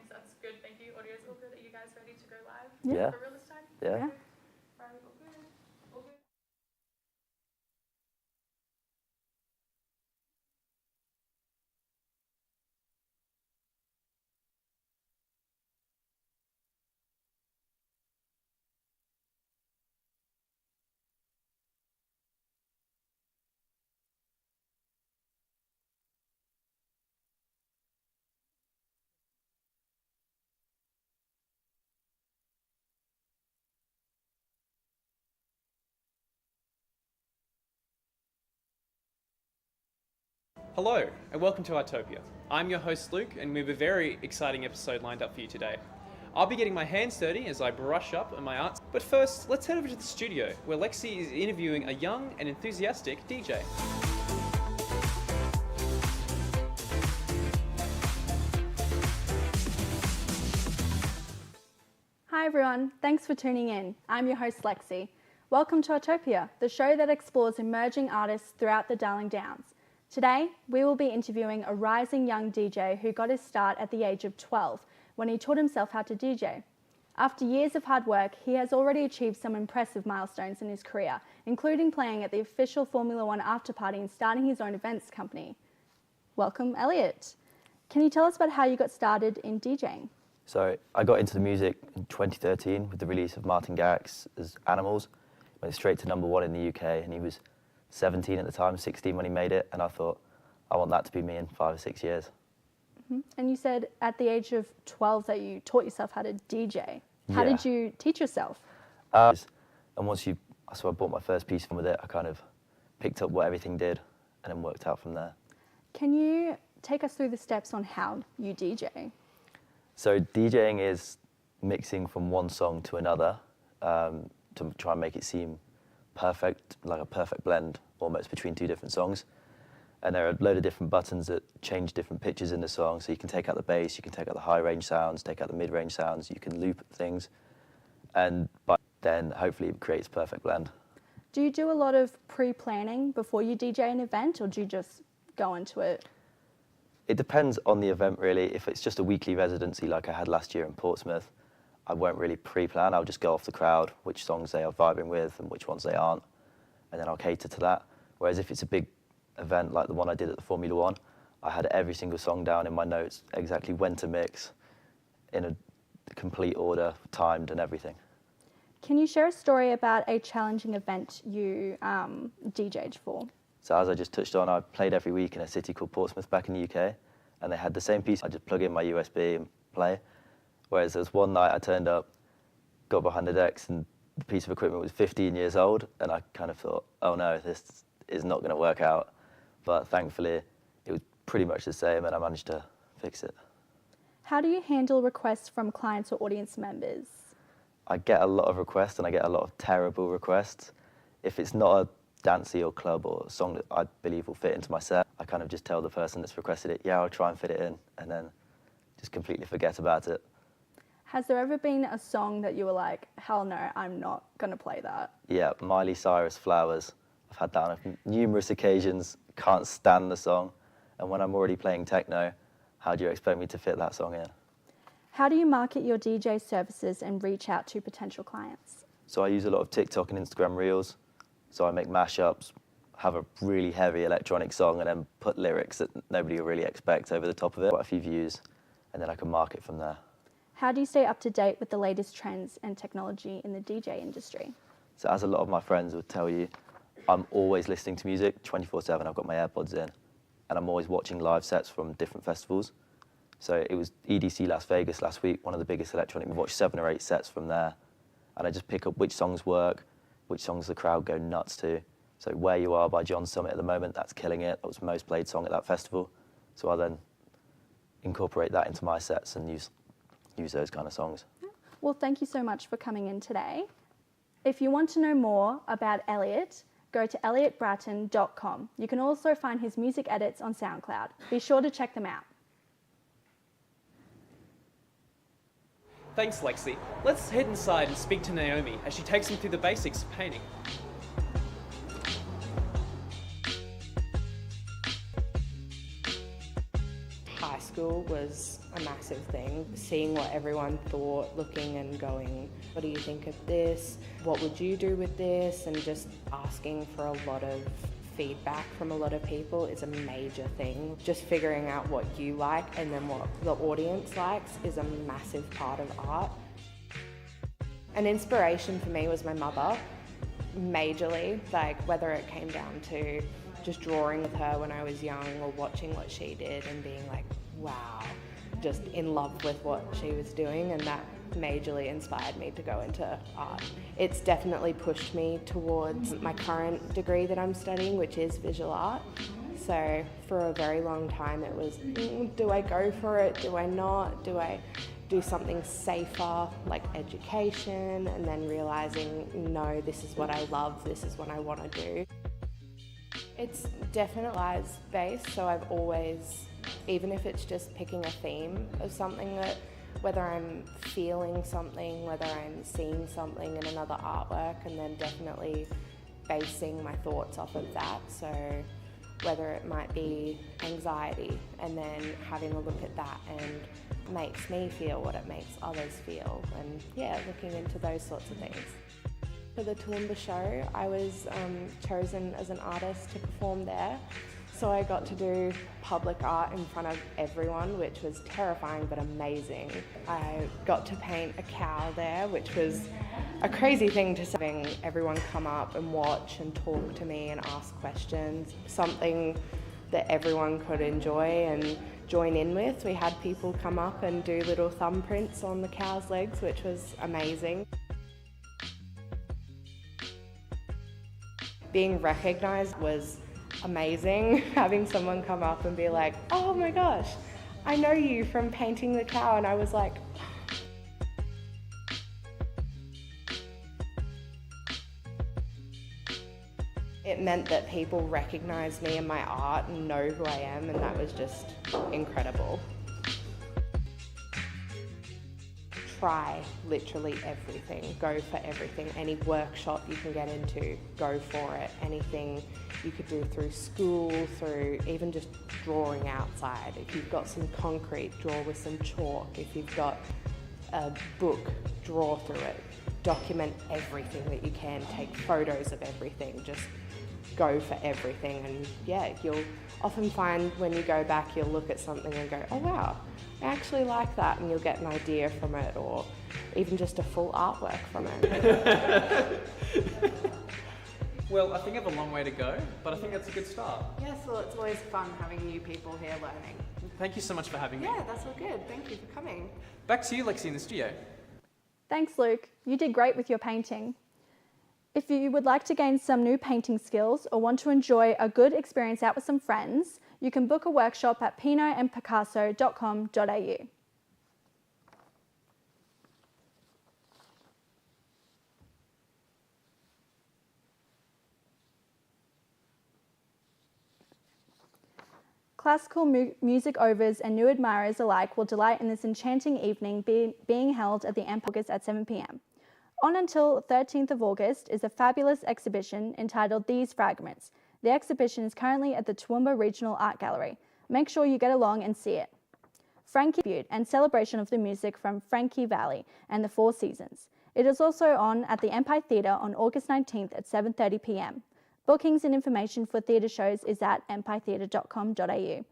That's good. Thank you. Audio's all good. Are you guys ready to go live? Yeah. For real this time? Yeah. Yeah. Right, all good. All good. Hello, and welcome to Artopia. I'm your host Luke, and we have a very exciting episode lined up for you today. I'll be getting my hands dirty as I brush up on my arts, but first, let's head over to the studio, where Lexi is interviewing a young and enthusiastic DJ. Hi everyone, thanks for tuning in. I'm your host Lexi. Welcome to Autopia, the show that explores emerging artists throughout the Darling Downs. Today, we will be interviewing a rising young DJ who got his start at the age of 12 when he taught himself how to DJ. After years of hard work, he has already achieved some impressive milestones in his career, including playing at the official Formula One after-party and starting his own events company. Welcome, Elliot. Can you tell us about how you got started in DJing? So I got into the music in 2013 with the release of Martin Garrix's Animals. Went straight to #1 in the UK, and he was 17 at the time, 16 when he made it, and I thought, I want that to be me in 5 or 6 years. Mm-hmm. And you said at the age of 12 that you taught yourself how to DJ. How Yeah. did you teach yourself? And so I bought my first piece with it. I kind of picked up what everything did and then worked out from there. Can you take us through the steps on how you DJ? So DJing is mixing from one song to another to try and make it seem perfect, like a perfect blend almost between two different songs. And there are a load of different buttons that change different pitches in the song. So you can take out the bass, you can take out the high range sounds, take out the mid range sounds, you can loop things. And then hopefully it creates a perfect blend. Do you do a lot of pre-planning before you DJ an event, or do you just go into it? It depends on the event really. If it's just a weekly residency like I had last year in Portsmouth, I won't really pre-plan. I'll just go off the crowd, which songs they are vibing with and which ones they aren't, and then I'll cater to that. Whereas if it's a big event like the one I did at the Formula One, I had every single song down in my notes, exactly when to mix, in a complete order, timed and everything. Can you share a story about a challenging event you DJ'd for? So as I just touched on, I played every week in a city called Portsmouth back in the UK, and they had the same piece. I just plug in my USB and play. Whereas there was one night I turned up, got behind the decks, and the piece of equipment was 15 years old, and I kind of thought, oh no, this is not going to work out. But thankfully, it was pretty much the same, and I managed to fix it. How do you handle requests from clients or audience members? I get a lot of requests, and I get a lot of terrible requests. If it's not a dancey or club or a song that I believe will fit into my set, I kind of just tell the person that's requested it, yeah, I'll try and fit it in, and then just completely forget about it. Has there ever been a song that you were like, hell no, I'm not going to play that? Yeah, Miley Cyrus, Flowers. I've had that on numerous occasions, can't stand the song, and when I'm already playing techno, how do you expect me to fit that song in? How do you market your DJ services and reach out to potential clients? So I use a lot of TikTok and Instagram Reels. So I make mashups, have a really heavy electronic song, and then put lyrics that nobody will really expect over the top of it. Quite a few views, and then I can market from there. How do you stay up to date with the latest trends and technology in the DJ industry? So as a lot of my friends would tell you, I'm always listening to music 24/7. I've got my AirPods in, and I'm always watching live sets from different festivals. So it was EDC Las Vegas last week, one of the biggest electronic. We watched 7 or 8 sets from there, and I just pick up which songs work, which songs the crowd go nuts to. So Where You Are by John Summit at the moment, that's killing it. That was the most played song at that festival. So I then incorporate that into my sets and use those kind of songs. Well, thank you so much for coming in today. If you want to know more about Elliot, go to elliottbratton.com. You can also find his music edits on SoundCloud. Be sure to check them out. Thanks, Lexi. Let's head inside and speak to Naomi as she takes them through the basics of painting. High school was a massive thing. Seeing what everyone thought, looking and going, what do you think of this? What would you do with this? And just asking for a lot of feedback from a lot of people is a major thing. Just figuring out what you like and then what the audience likes is a massive part of art. An inspiration for me was my mother, majorly, like whether it came down to just drawing with her when I was young or watching what she did and being like, wow, just in love with what she was doing, and that majorly inspired me to go into art. It's definitely pushed me towards my current degree that I'm studying, which is visual art. So for a very long time it was, do I go for it? Do I not? Do I do something safer like education? And then realizing, no, this is what I love, this is what I want to do. It's definitely lives based, so I've always, even if it's just picking a theme of something that, whether I'm feeling something, whether I'm seeing something in another artwork, and then definitely basing my thoughts off of that. So whether it might be anxiety and then having a look at that and makes me feel what it makes others feel, and yeah, looking into those sorts of things. For the Toowoomba show, I was chosen as an artist to perform there. So I got to do public art in front of everyone, which was terrifying but amazing. I got to paint a cow there, which was a crazy thing to see. Having everyone come up and watch and talk to me and ask questions, something that everyone could enjoy and join in with. We had people come up and do little thumbprints on the cow's legs, which was amazing. Being recognised was amazing. Having someone come up and be like, oh my gosh, I know you from painting the cow, and I was like, it meant that people recognise me and my art and know who I am, and that was just incredible. Try literally everything, go for everything. Any workshop you can get into, go for it. Anything you could do through school, through even just drawing outside. If you've got some concrete, draw with some chalk. If you've got a book, draw through it. Document everything that you can, take photos of everything, just go for everything. And yeah, you'll often find when you go back, you'll look at something and go, oh wow, I actually like that, and you'll get an idea from it, or even just a full artwork from it. Well, I think I have a long way to go, but I think that's a good start. Yes, well, it's always fun having new people here learning. Thank you so much for having me. Yeah, that's all good. Thank you for coming. Back to you, Lexi, in the studio. Thanks, Luke. You did great with your painting. If you would like to gain some new painting skills or want to enjoy a good experience out with some friends, you can book a workshop at pinoandpicasso.com.au. Classical music overs and new admirers alike will delight in this enchanting evening being held at the August at 7 p.m. On until 13th of August is a fabulous exhibition entitled These Fragments. The exhibition is currently at the Toowoomba Regional Art Gallery. Make sure you get along and see it. Frankie Butte and celebration of the music from Frankie Valley and the Four Seasons. It is also on at the Empire Theatre on August 19th at 7:30 p.m. Bookings and information for theatre shows is at empiretheatre.com.au.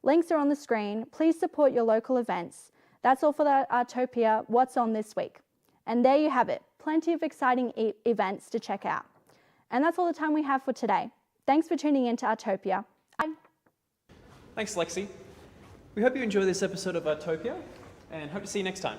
Links are on the screen. Please support your local events. That's all for the Artopia What's On this week. And there you have it. Plenty of exciting events to check out. And that's all the time we have for today. Thanks for tuning in to Artopia. Bye. Thanks, Lexi. We hope you enjoy this episode of Artopia and hope to see you next time.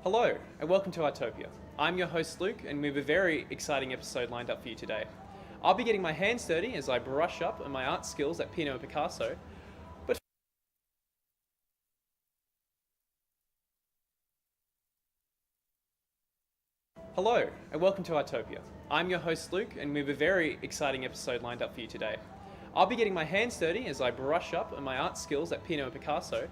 Hello, and welcome to Artopia. I'm your host Luke, and we have a very exciting episode lined up for you today. I'll be getting my hands dirty as I brush up on my art skills at Pinot and Picasso, but Hello, and welcome to Artopia. I'm your host Luke, and we have a very exciting episode lined up for you today. I'll be getting my hands dirty as I brush up on my art skills at Pinot and Picasso,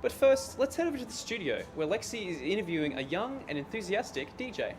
but first, let's head over to the studio, where Lexi is interviewing a young and enthusiastic DJ.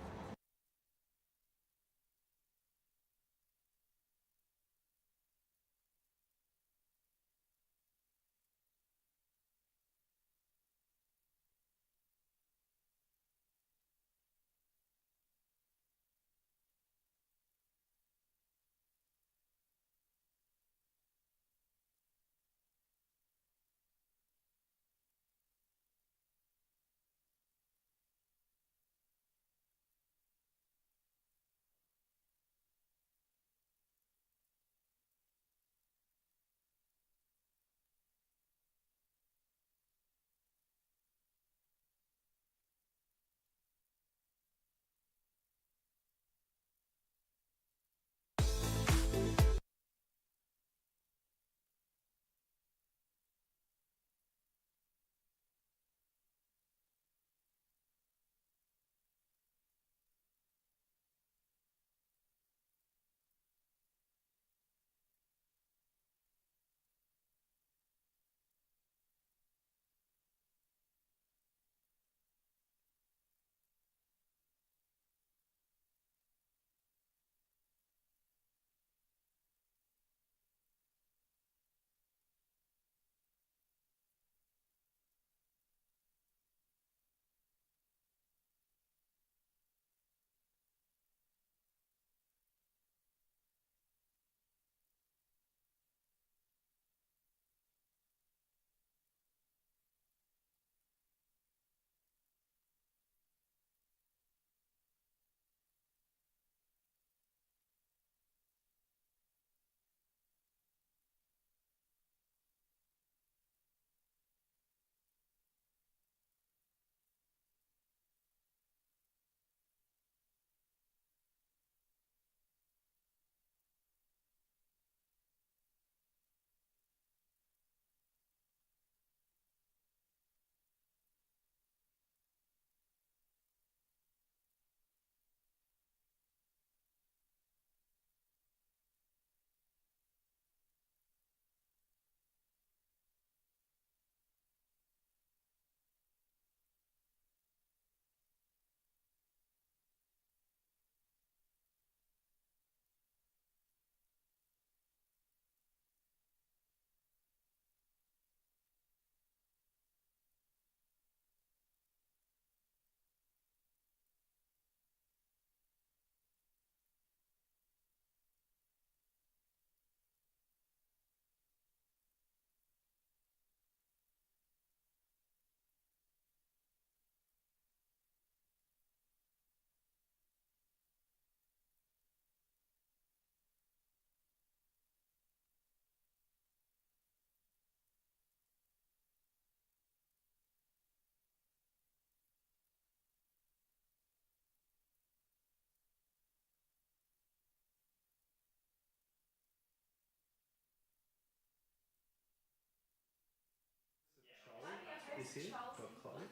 Is here for Chloe.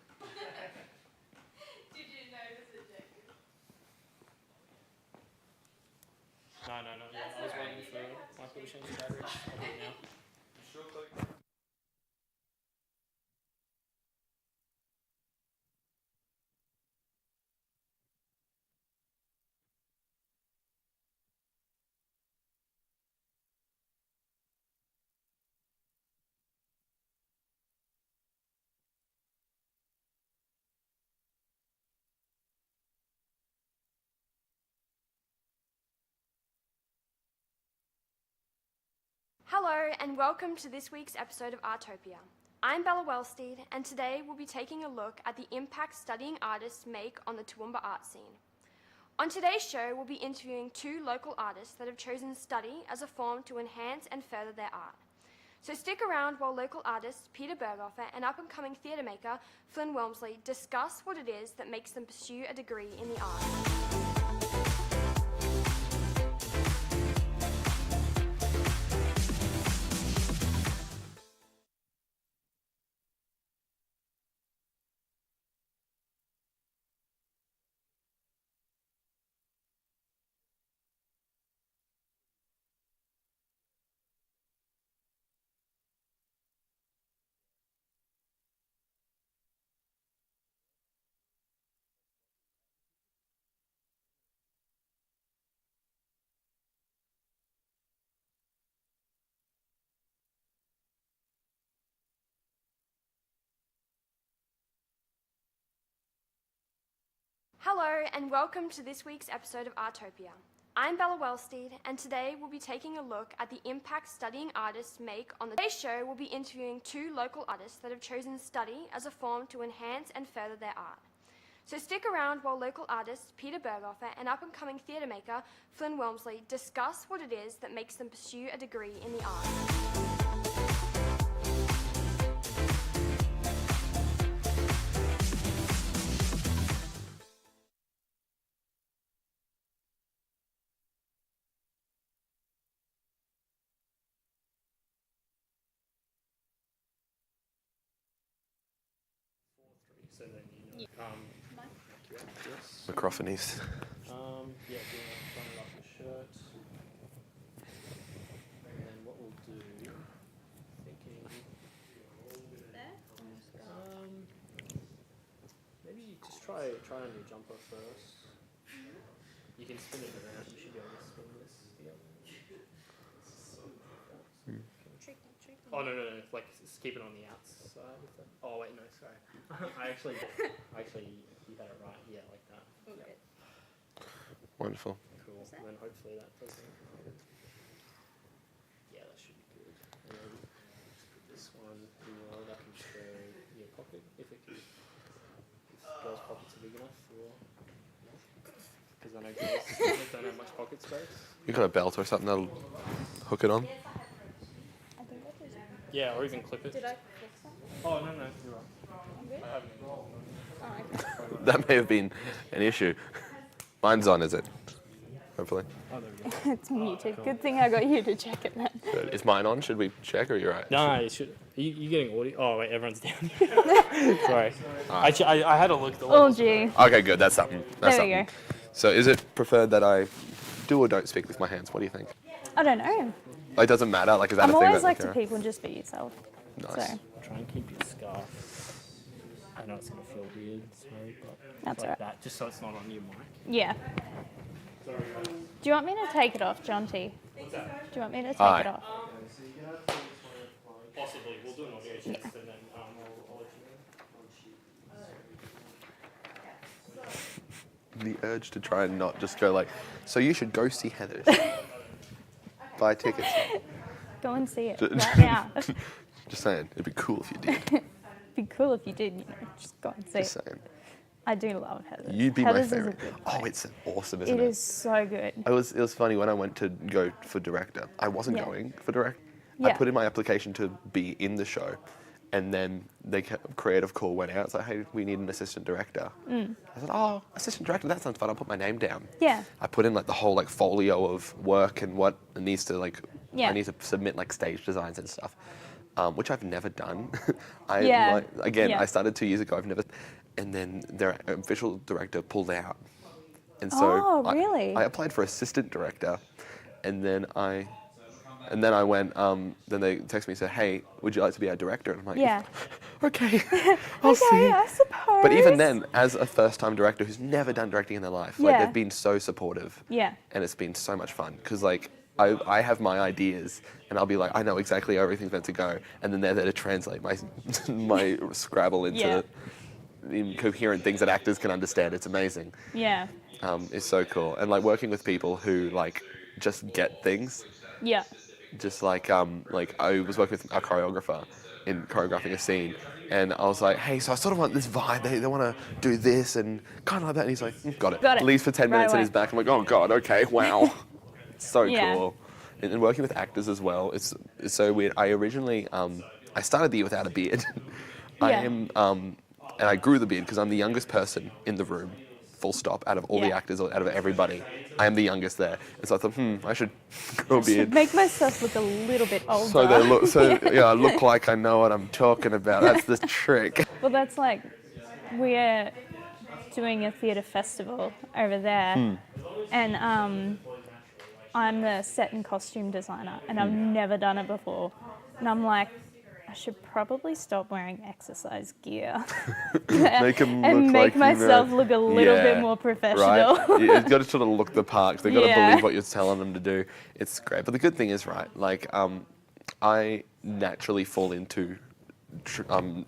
Did you notice it, Jacob? No, not yet. I was waiting for Michael to change the batteries. I'll do it now. Sure, Chloe. Hello and welcome to this week's episode of Artopia. I'm Bella Wellsteed and today we'll be taking a look at the impact studying artists make on the Toowoomba art scene. On today's show we'll be interviewing two local artists that have chosen study as a form to enhance and further their art. So stick around while local artist Peter Berghofer and up-and-coming theatre maker Flynn Wilmsley discuss what it is that makes them pursue a degree in the arts. Hello and welcome to this week's episode of Artopia. I'm Bella Wellsteed and today we'll be taking a look at the impact studying artists make on the... Today's show we'll be interviewing 2 local artists that have chosen study as a form to enhance and further their art. So stick around while local artist Peter Berghofer and up-and-coming theatre maker Flynn Wilmsley discuss what it is that makes them pursue a degree in the arts. So then you know, yes. Microphones. Yeah, do you want to run it up your shirt? And then what we'll do, thinking, maybe just try on your jumper first. You can spin it around. You should be able to spin this. Yep. Oh no, like just keep it on the outside. Oh wait, no, sorry. I actually you had it right. Yeah, like that. Okay. Yep. Wonderful. Cool. And then hopefully that doesn't. Yeah, that should be good. And then just put this one in line up and show your pocket if girls' pockets are big enough for. Because I know girls don't have much pocket space. You got a belt or something that'll hook it on? Yeah, or even clip it. Did I click something? Oh, no, you're right. I haven't. Oh, okay. That may have been an issue. Mine's on, is it? Hopefully. Oh, there we go. It's muted. Good thing I got you to check it then. Good. Is mine on? Should we check or you're right? No, it should. Are you getting audio? Oh, wait, everyone's down. Sorry. I had a look at the Oh, gee. Okay, good. That's something. That's There we something. go. So is it preferred that I do or don't speak with my hands? What do you think? I don't know. Like, it doesn't matter? Like, is that I'm a thing? always that like they to care? people, just be yourself. Nice. So, Try and keep your scarf. I know it's going to feel weird, sorry, but That's like alright. that, just so it's not on your mic. yeah. Sorry, guys. Do you want me to take it off, John T? What's that? Do you want me to take Aye. it off? Possibly. We'll do an audio test and then I'll let you know. The urge to try and not just go like, so you should go see Heather's. Buy tickets. Go and see it Ju- right now. Just saying, it'd be cool if you did. Be cool if you did, you know, just go and see Just it. saying. I do love Heather's. You'd be Heather's my is a favorite. good Oh, place. it's awesome, isn't It it? is so good. It was funny when I went to go for director. I wasn't Yeah. going for director. Yeah. I put in my application to be in the show, and then the creative call went out. It's like, hey, we need an assistant director. I said, oh, assistant director, that sounds fun. I'll put my name down. Yeah. I put in like the whole like folio of work and what it needs to like. Yeah. I need to submit like stage designs and stuff, which I've never done. Yeah. Yeah. I started 2 years ago. I've never, and then their official director pulled out, and so Oh, really? I applied for assistant director, and then I went. Then they texted me and said, "Hey, would you like to be our director?" And I'm like, Yeah. "Okay, I'll see." Okay, I suppose. But even then, as a first-time director who's never done directing in their life, like Yeah. they've been so supportive. Yeah. And it's been so much fun because like I have my ideas and I'll be like, I know exactly how everything's meant to go, and then they're there to translate my my Scrabble into coherent things that actors can understand. It's amazing. Yeah. It's so cool, and like working with people who like just get things. Yeah. Just like I was working with a choreographer in choreographing a scene, and I was like, hey, so I sort of want this vibe. They want to do this and kind of like that. And he's like, got it. Got it. Leaves for 10 Right minutes away. in his back. I'm like, oh god, okay, wow. So Yeah. cool. and working with actors as well, it's so weird. I originally, I started the year without a beard. I Yeah. am, and I grew the beard because I'm the youngest person in the room, full stop, out of all the Yeah. actors, out of everybody. I am the youngest there. And so I thought, I should grow a beard. Make myself look a little bit older. So they look, I look like I know what I'm talking about. That's the trick. Well, that's like we're doing a theatre festival over there, and I'm the set and costume designer, and I've never done it before, and I'm like, I should probably stop wearing exercise gear Make 'em and look make like, you know, myself look a little bit yeah, more professional. Right? You've got to sort of look the part. They've got to Yeah. believe what you're telling them to do. It's great. But the good thing is, right, like, I naturally fall into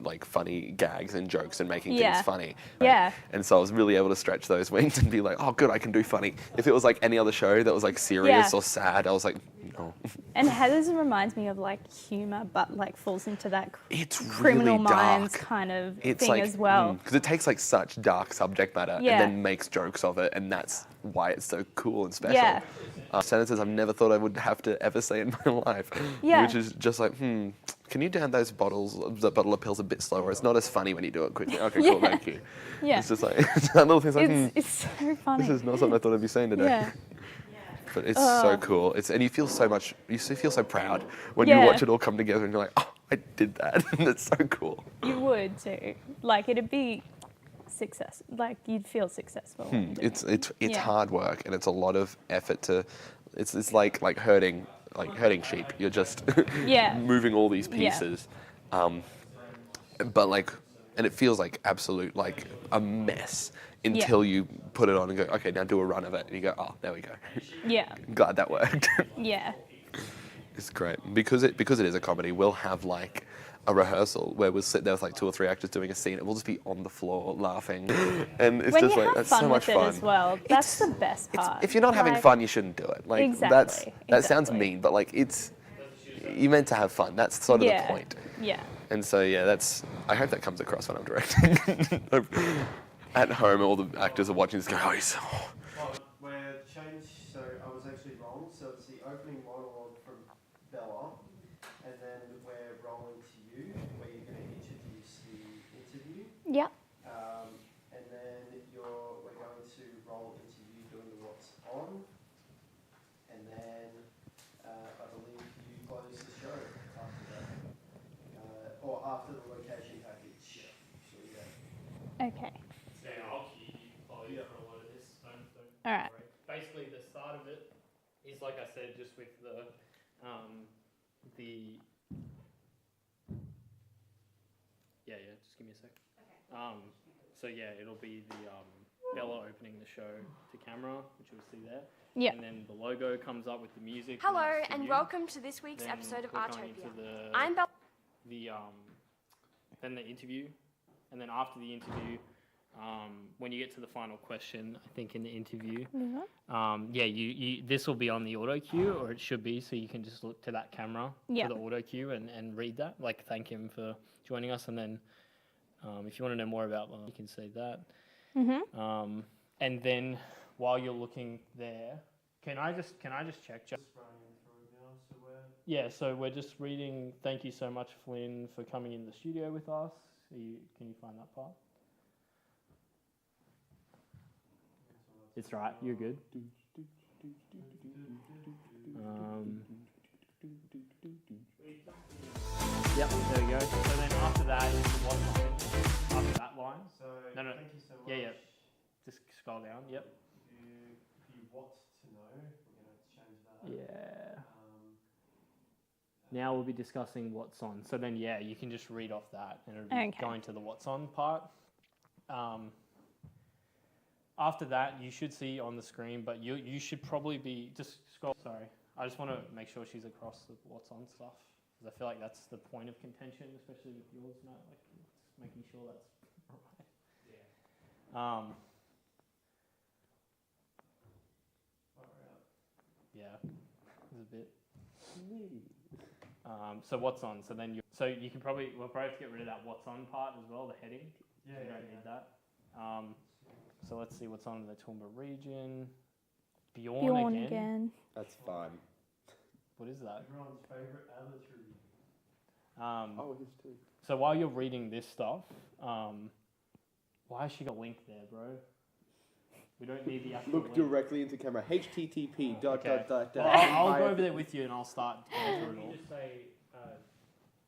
like funny gags and jokes and making Yeah. things funny. Yeah. And so I was really able to stretch those wings and be like, oh, good, I can do funny. If it was like any other show that was like serious Yeah. or sad, I was like, no. And Heather's reminds me of like humour, but like falls into that It's Criminal really Minds dark. kind of It's thing like, as well. because it takes like such dark subject matter Yeah. and then makes jokes of it, and that's why it's so cool and special. Yeah. Sentences I've never thought I would have to ever say in my life. Yeah. Which is just like, can you down those the bottle of pills a bit slower? It's not as funny when you do it quickly. Okay, cool, Yeah. thank you. Yeah. It's just like, it's that little thing's like, It's so funny. this is not something I thought I'd be saying today. Yeah. But it's so cool. And you feel feel so proud when Yeah. you watch it all come together and you're like, oh, I did that. That's so cool. You would too. Like it'd be success. Like you'd feel successful. when you do It's it. Yeah. hard work and it's a lot of effort to. It's like herding sheep. You're just Yeah. moving all these Yeah. pieces, but like, and it feels like absolute like a mess until you put it on and go, okay, now do a run of it, and you go, oh, there we go. Yeah. Glad that worked. Yeah. It's great because it is a comedy. We'll have like a rehearsal where we'll sit there with like 2 or 3 actors doing a scene, and we'll just be on the floor laughing, and it's When just you like have that's fun so much with it fun. as well, that's the best part. If you're not having Like- fun, you shouldn't do it. Like Exactly, that sounds exactly. mean, but like you're meant to have fun. That's sort of Yeah. the point. Yeah. And so yeah, I hope that comes across when I'm directing. At home, all the actors are watching this going, oh, he's. We're changed, so I was actually wrong. So it's the opening monologue from Bella, and then we're rolling to you, where you're going to introduce the interview. Yep. And then we're going to roll into you doing the what's on, and then I believe you close the show after that, or after the location package. So yeah. Okay. I'll keep you followed for a lot of this. Don't All right. worry. Basically, the start of it is like I said, just with the Just give me a sec. Okay. So yeah, it'll be the Bella opening the show to camera, which you'll see there. Yeah. And then the logo comes up with the music. Hello, and it's for and you. welcome to this week's Then episode of we're going Artopia. into I'm Bella. Then the interview, and then after the interview, when you get to the final question, I think in the interview, you this will be on the auto cue, or it should be, so you can just look to that camera Yeah. to the auto cue and read that, like thank him for joining us, and then if you want to know more about you can say that. Mhm. And then while you're looking there, can I just check? Yeah, so we're just reading. Thank you so much, Flynn, for coming in the studio with us. Can you find that part? It's right. You're good. Yep. There we go. So then after that is the what line? After that line. So no. thank you so much. Yeah. Just scroll down. Yep. If you want to know, we're going to change that. Yeah. Now we'll be discussing what's on. So then, yeah, you can just read off that and it'll be Okay. going to the what's on part. After that, you should see on the screen, but you should probably be, just scroll, sorry. I just want to make sure she's across the what's on stuff, because I feel like that's the point of contention, especially with yours, Matt, like just making sure that's right. Yeah. Yeah, there's a bit. So what's on? So then you can probably we'll probably have to get rid of that what's on part as well, the heading. Yeah, you don't need that. So let's see what's on in the Toowoomba region. Bjorn again. again. That's fine. What is that? Everyone's favourite amateur. Oh, it is too. So while you're reading this stuff, why has she got a link there, bro? We don't need the actual Look link. directly into camera. HTTP dot Okay. dot dot. Well, I'll go over there with you and I'll start going through it all. Just say.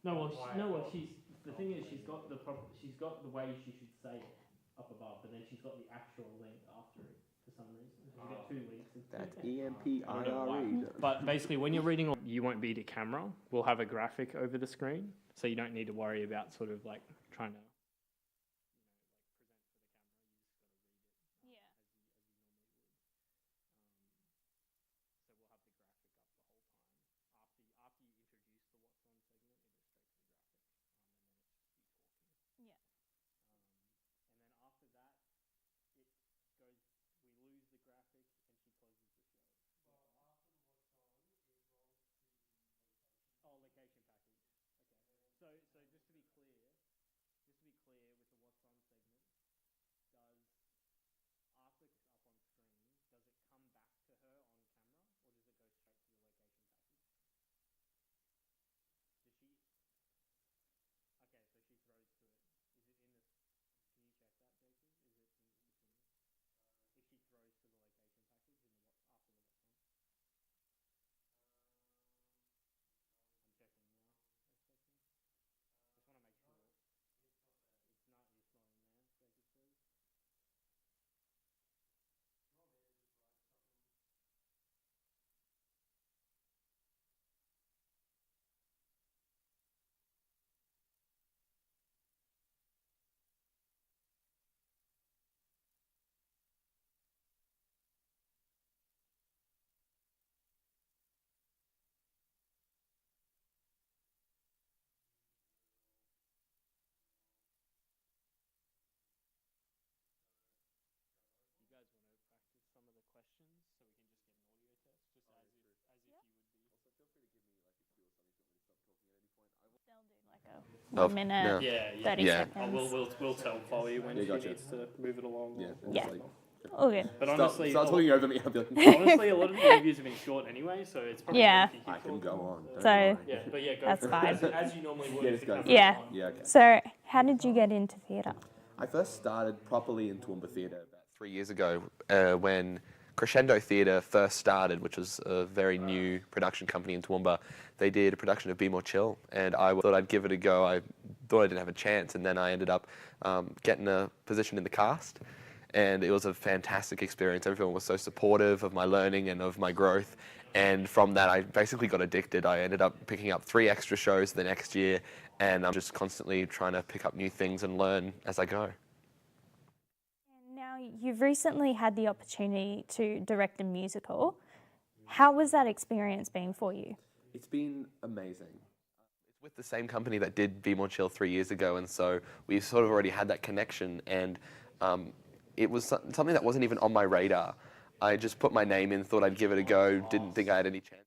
The thing is, she's got the way she should say it up above, but then she's got the actual link after it for some reason. She's got two links. That's I don't know why. EMPIRE. But basically, when you're reading, you won't be to camera. We'll have a graphic over the screen, so you don't need to worry about sort of like trying to. Like a 1 minute, Yeah, 30 seconds. We'll tell Chloe when she needs to move it along. Yeah. All good. But honestly, start talking over me. I'll be like, honestly, a lot of the interviews have been short anyway, so it's probably Yeah. good if you keep I can talking. go on. don't So worry. Yeah, but yeah, go that's for it. fine. As you normally would. Yeah, if just the go. camera's Yeah. on. Yeah, okay. So, how did you get into theatre? I first started properly in Toowoomba Theatre about 3 years ago when Crescendo Theatre first started, which was a very new production company in Toowoomba. They did a production of Be More Chill, and I thought I'd give it a go. I thought I didn't have a chance, and then I ended up getting a position in the cast, and it was a fantastic experience. Everyone was so supportive of my learning and of my growth, and from that I basically got addicted. I ended up picking up 3 extra shows the next year, and I'm just constantly trying to pick up new things and learn as I go. Now, you've recently had the opportunity to direct a musical. How was that experience been for you? It's been amazing. It's with the same company that did Be More Chill 3 years ago, and so we sort of already had that connection, and it was something that wasn't even on my radar. I just put my name in, thought I'd give it a go, didn't think I had any chance.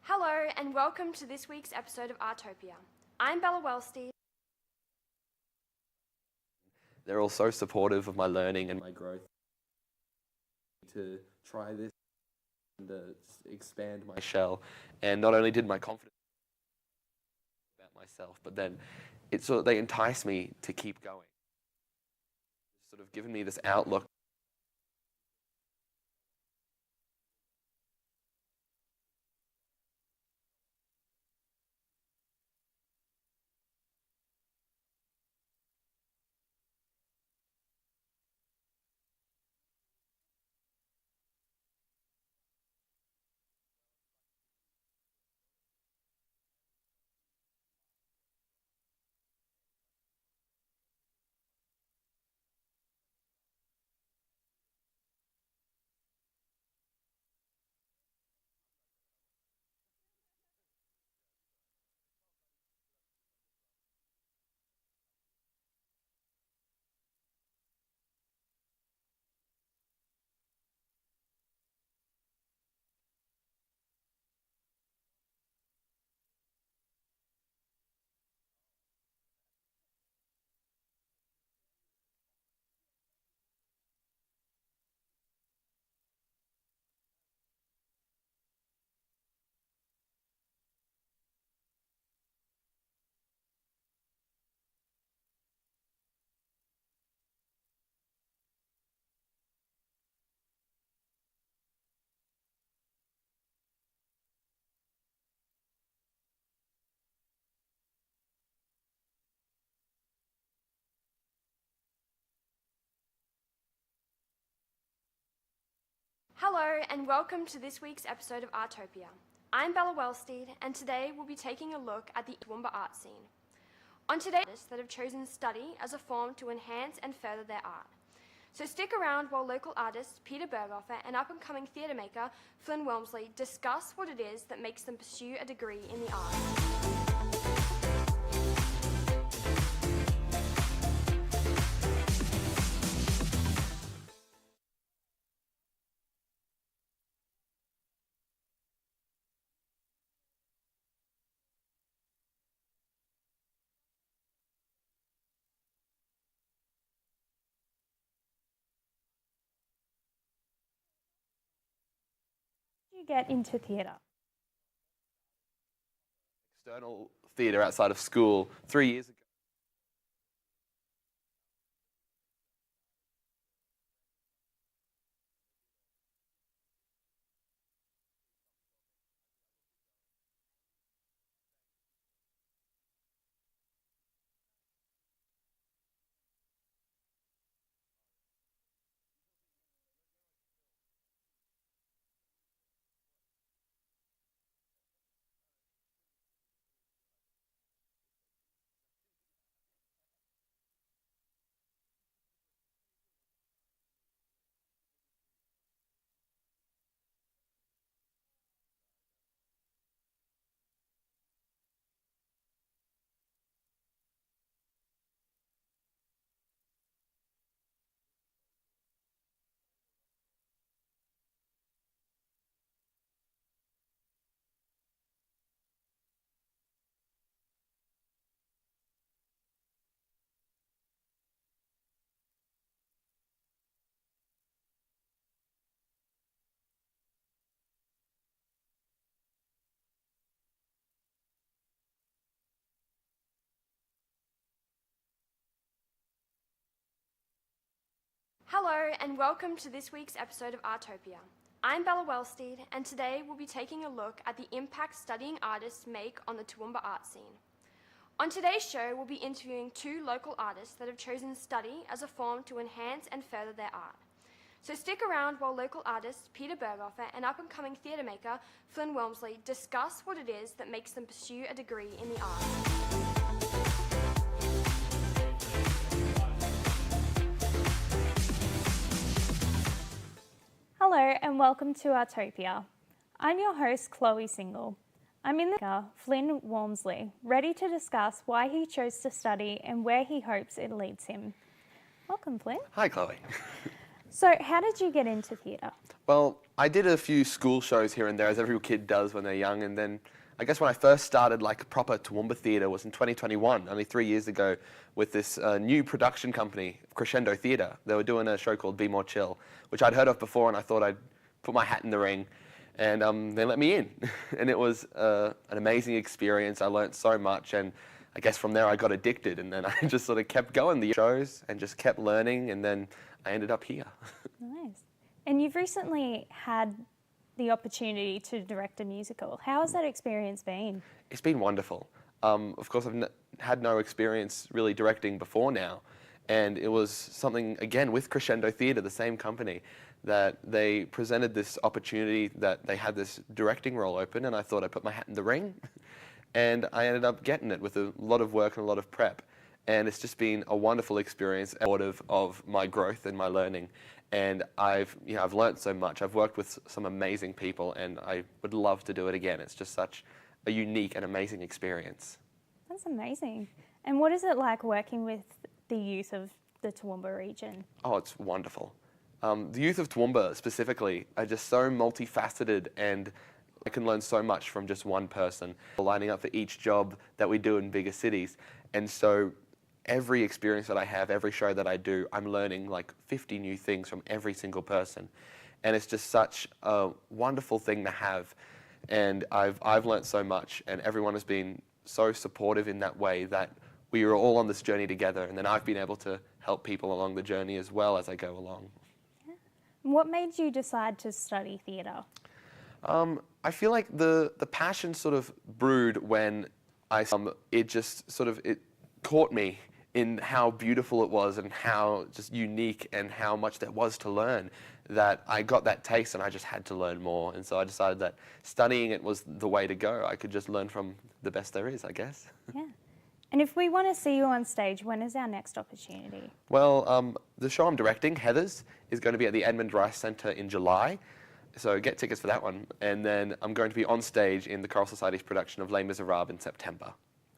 Hello and welcome to this week's episode of Artopia. I'm Bella Wellsteed. They're all so supportive of my learning and my growth. To try this and expand my shell, and not only did my confidence about myself, but then they entice me to keep going. It's sort of given me this outlook. Hello and welcome to this week's episode of Artopia. I'm Bella Wellsteed and today we'll be taking a look at the Toowoomba art scene. On today's artists that have chosen study as a form to enhance and further their art. So stick around while local artist Peter Berghofer and up-and-coming theatre maker Flynn Wilmsley discuss what it is that makes them pursue a degree in the arts. You get into theatre? External theatre outside of school 3 years ago. Hello and welcome to this week's episode of Artopia. I'm Bella Wellsteed and today we'll be taking a look at the impact studying artists make on the Toowoomba art scene. On today's show, we'll be interviewing two local artists that have chosen study as a form to enhance and further their art. So stick around while local artist Peter Berghofer and up-and-coming theatre maker Flynn Wilmsley discuss what it is that makes them pursue a degree in the arts. Hello and welcome to Artopia. I'm your host, Chloe Single. I'm in the Flynn Walmsley, ready to discuss why he chose to study and where he hopes it leads him. Welcome, Flynn. Hi, Chloe. So how did you get into theatre? Well, I did a few school shows here and there, as every kid does when they're young, and then I guess when I first started like proper Toowoomba theatre was in 2021, only 3 years ago, with this new production company, Crescendo Theatre. They were doing a show called Be More Chill, which I'd heard of before, and I thought I'd put my hat in the ring, and they let me in. And it was an amazing experience. I learnt so much, and I guess from there I got addicted, and then I just sort of kept going the shows and just kept learning, and then I ended up here. Nice. And you've recently had the opportunity to direct a musical. How has that experience been? It's been wonderful. Of course, I've had no experience really directing before now, and it was something, again, with Crescendo Theatre, the same company, that they presented this opportunity that they had this directing role open, and I thought I'd put my hat in the ring, and I ended up getting it with a lot of work and a lot of prep. And it's just been a wonderful experience, supportive of my growth and my learning. And I've learnt so much. I've worked with some amazing people, and I would love to do it again. It's just such a unique and amazing experience. That's amazing. And what is it like working with the youth of the Toowoomba region? Oh, it's wonderful. The youth of Toowoomba specifically are just so multifaceted, and I can learn so much from just one person, lining up for each job that we do in bigger cities. And so every experience that I have, every show that I do, I'm learning like 50 new things from every single person. And it's just such a wonderful thing to have. And I've learnt so much, and everyone has been so supportive in that way that we are all on this journey together, and then I've been able to help people along the journey as well as I go along. Yeah. What made you decide to study theatre? I feel like the passion sort of brewed when it caught me in how beautiful it was and how just unique and how much there was to learn, that I got that taste and I just had to learn more. And so I decided that studying it was the way to go. I could just learn from the best there is, I guess. Yeah. And if we want to see you on stage, when is our next opportunity? Well, the show I'm directing, Heathers, is going to be at the Edmund Rice Centre in July. So get tickets for that one. And then I'm going to be on stage in the Choral Society's production of Les Miserables in September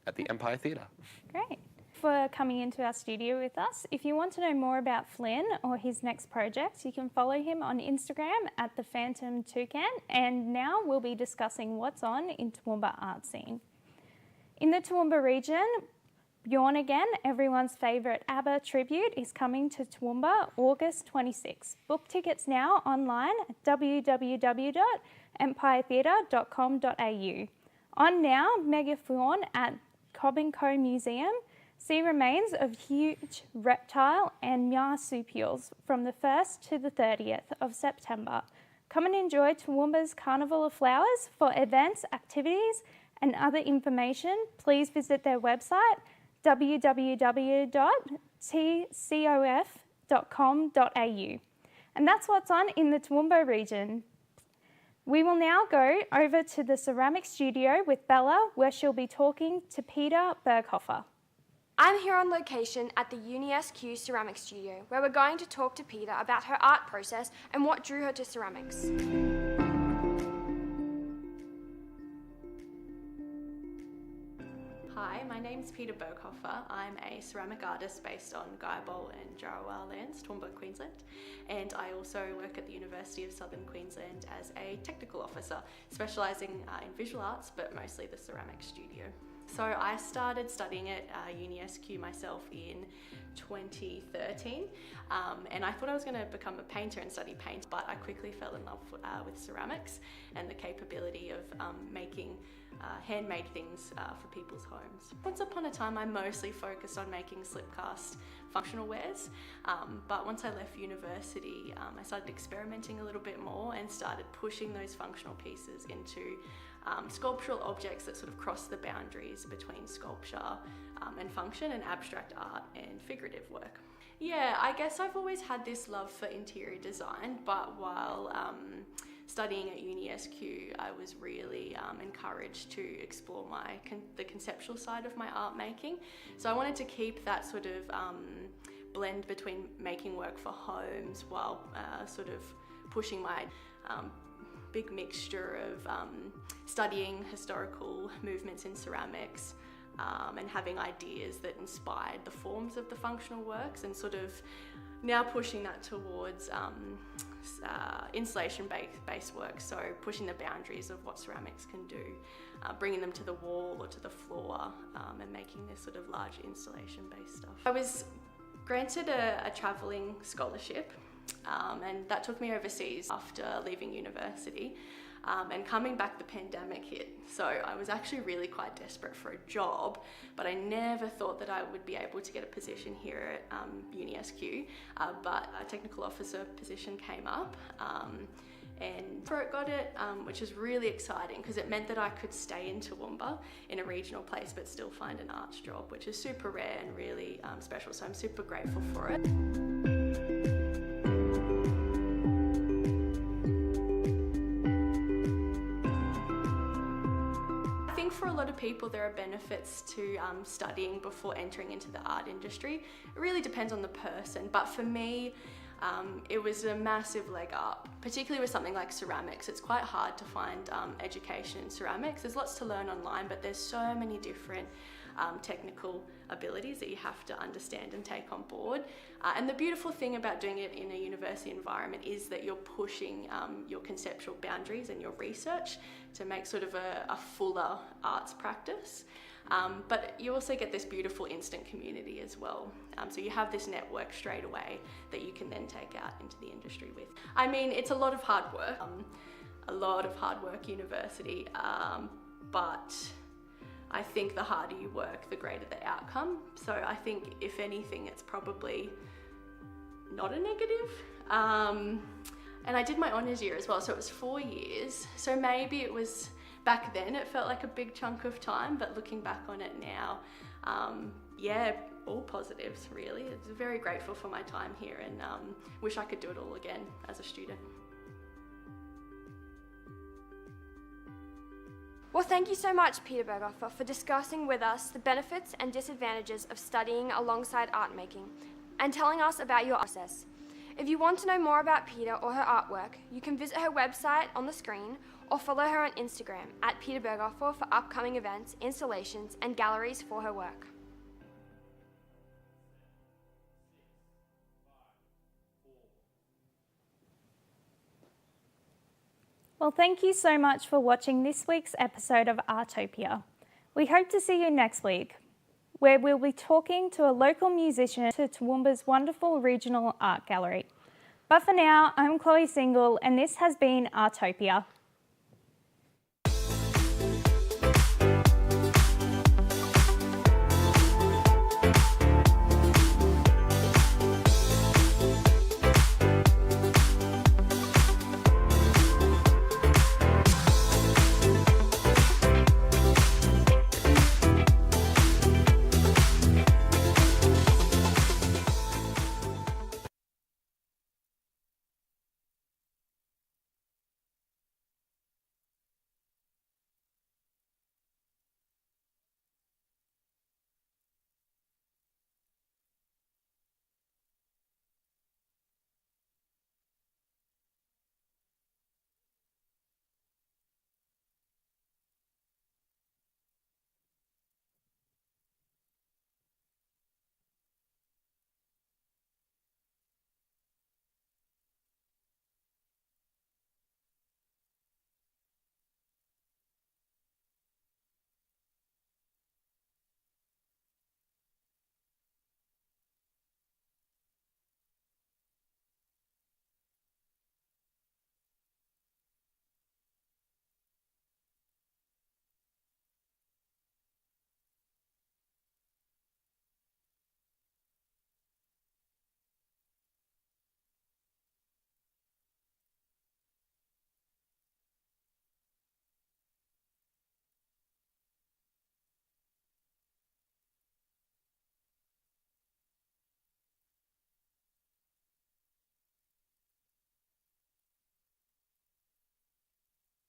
at the Empire Theatre. Great. For coming into our studio with us. If you want to know more about Flynn or his next project, you can follow him on Instagram at the Phantom Toucan. And now we'll be discussing what's on in Toowoomba art scene. In the Toowoomba region, Bjorn Again, everyone's favourite ABBA tribute, is coming to Toowoomba August 26. Book tickets now online at www.empiretheatre.com.au. On now, Megafaun at Cobb & Co Museum. See remains of huge reptile and marsupials from the 1st to the 30th of September. Come and enjoy Toowoomba's Carnival of Flowers. For events, activities and other information, please visit their website www.tcof.com.au. And that's what's on in the Toowoomba region. We will now go over to the ceramic studio with Bella, where she'll be talking to Peter Berghofer. I'm here on location at the UniSQ Ceramic Studio, where we're going to talk to Peter about her art process and what drew her to ceramics. Hi, my name's Peter Berghofer. I'm a ceramic artist based on Guyabol and Jarrawa lands, Toowoomba, Queensland, and I also work at the University of Southern Queensland as a technical officer, specialising in visual arts, but mostly the ceramic studio. So I started studying at UniSQ myself in 2013, and I thought I was going to become a painter and study paint, but I quickly fell in love with ceramics and the capability of making handmade things for people's homes. Once upon a time I mostly focused on making slipcast functional wares, but once I left university I started experimenting a little bit more and started pushing those functional pieces into sculptural objects that sort of cross the boundaries between sculpture and function, and abstract art and figurative work. Yeah, I guess I've always had this love for interior design, but while studying at UniSQ, I was really encouraged to explore the conceptual side of my art making. So I wanted to keep that sort of blend between making work for homes while sort of pushing my big mixture of studying historical movements in ceramics and having ideas that inspired the forms of the functional works, and sort of now pushing that towards installation-based work, so pushing the boundaries of what ceramics can do, bringing them to the wall or to the floor, and making this sort of large installation-based stuff. I was granted a travelling scholarship, and that took me overseas after leaving university. And coming back, the pandemic hit. So I was actually really quite desperate for a job, but I never thought that I would be able to get a position here at UniSQ. But a technical officer position came up, and got it, which is really exciting because it meant that I could stay in Toowoomba in a regional place but still find an arts job, which is super rare and really special. So I'm super grateful for it. For a lot of people, there are benefits to studying before entering into the art industry. It really depends on the person, but for me, it was a massive leg up, particularly with something like ceramics. It's quite hard to find education in ceramics. There's lots to learn online, but there's so many different technical abilities that you have to understand and take on board. And the beautiful thing about doing it in a university environment is that you're pushing your conceptual boundaries and your research to make sort of a fuller arts practice. But you also get this beautiful instant community as well. So you have this network straight away that you can then take out into the industry with. I mean, it's a lot of hard work, university, but I think the harder you work, the greater the outcome. So I think if anything, it's probably not a negative. And I did my honours year as well, so it was 4 years. So maybe it was, back then it felt like a big chunk of time, but looking back on it now, yeah, all positives really. I'm very grateful for my time here and wish I could do it all again as a student. Well, thank you so much, Peter Berghofer, for discussing with us the benefits and disadvantages of studying alongside art making and telling us about your process. If you want to know more about Peter or her artwork, you can visit her website on the screen or follow her on Instagram at Peter Berghofer for upcoming events, installations, and galleries for her work. Well, thank you so much for watching this week's episode of Artopia. We hope to see you next week, where we'll be talking to a local musician to Toowoomba's wonderful regional art gallery. But for now, I'm Chloe Single, and this has been Artopia.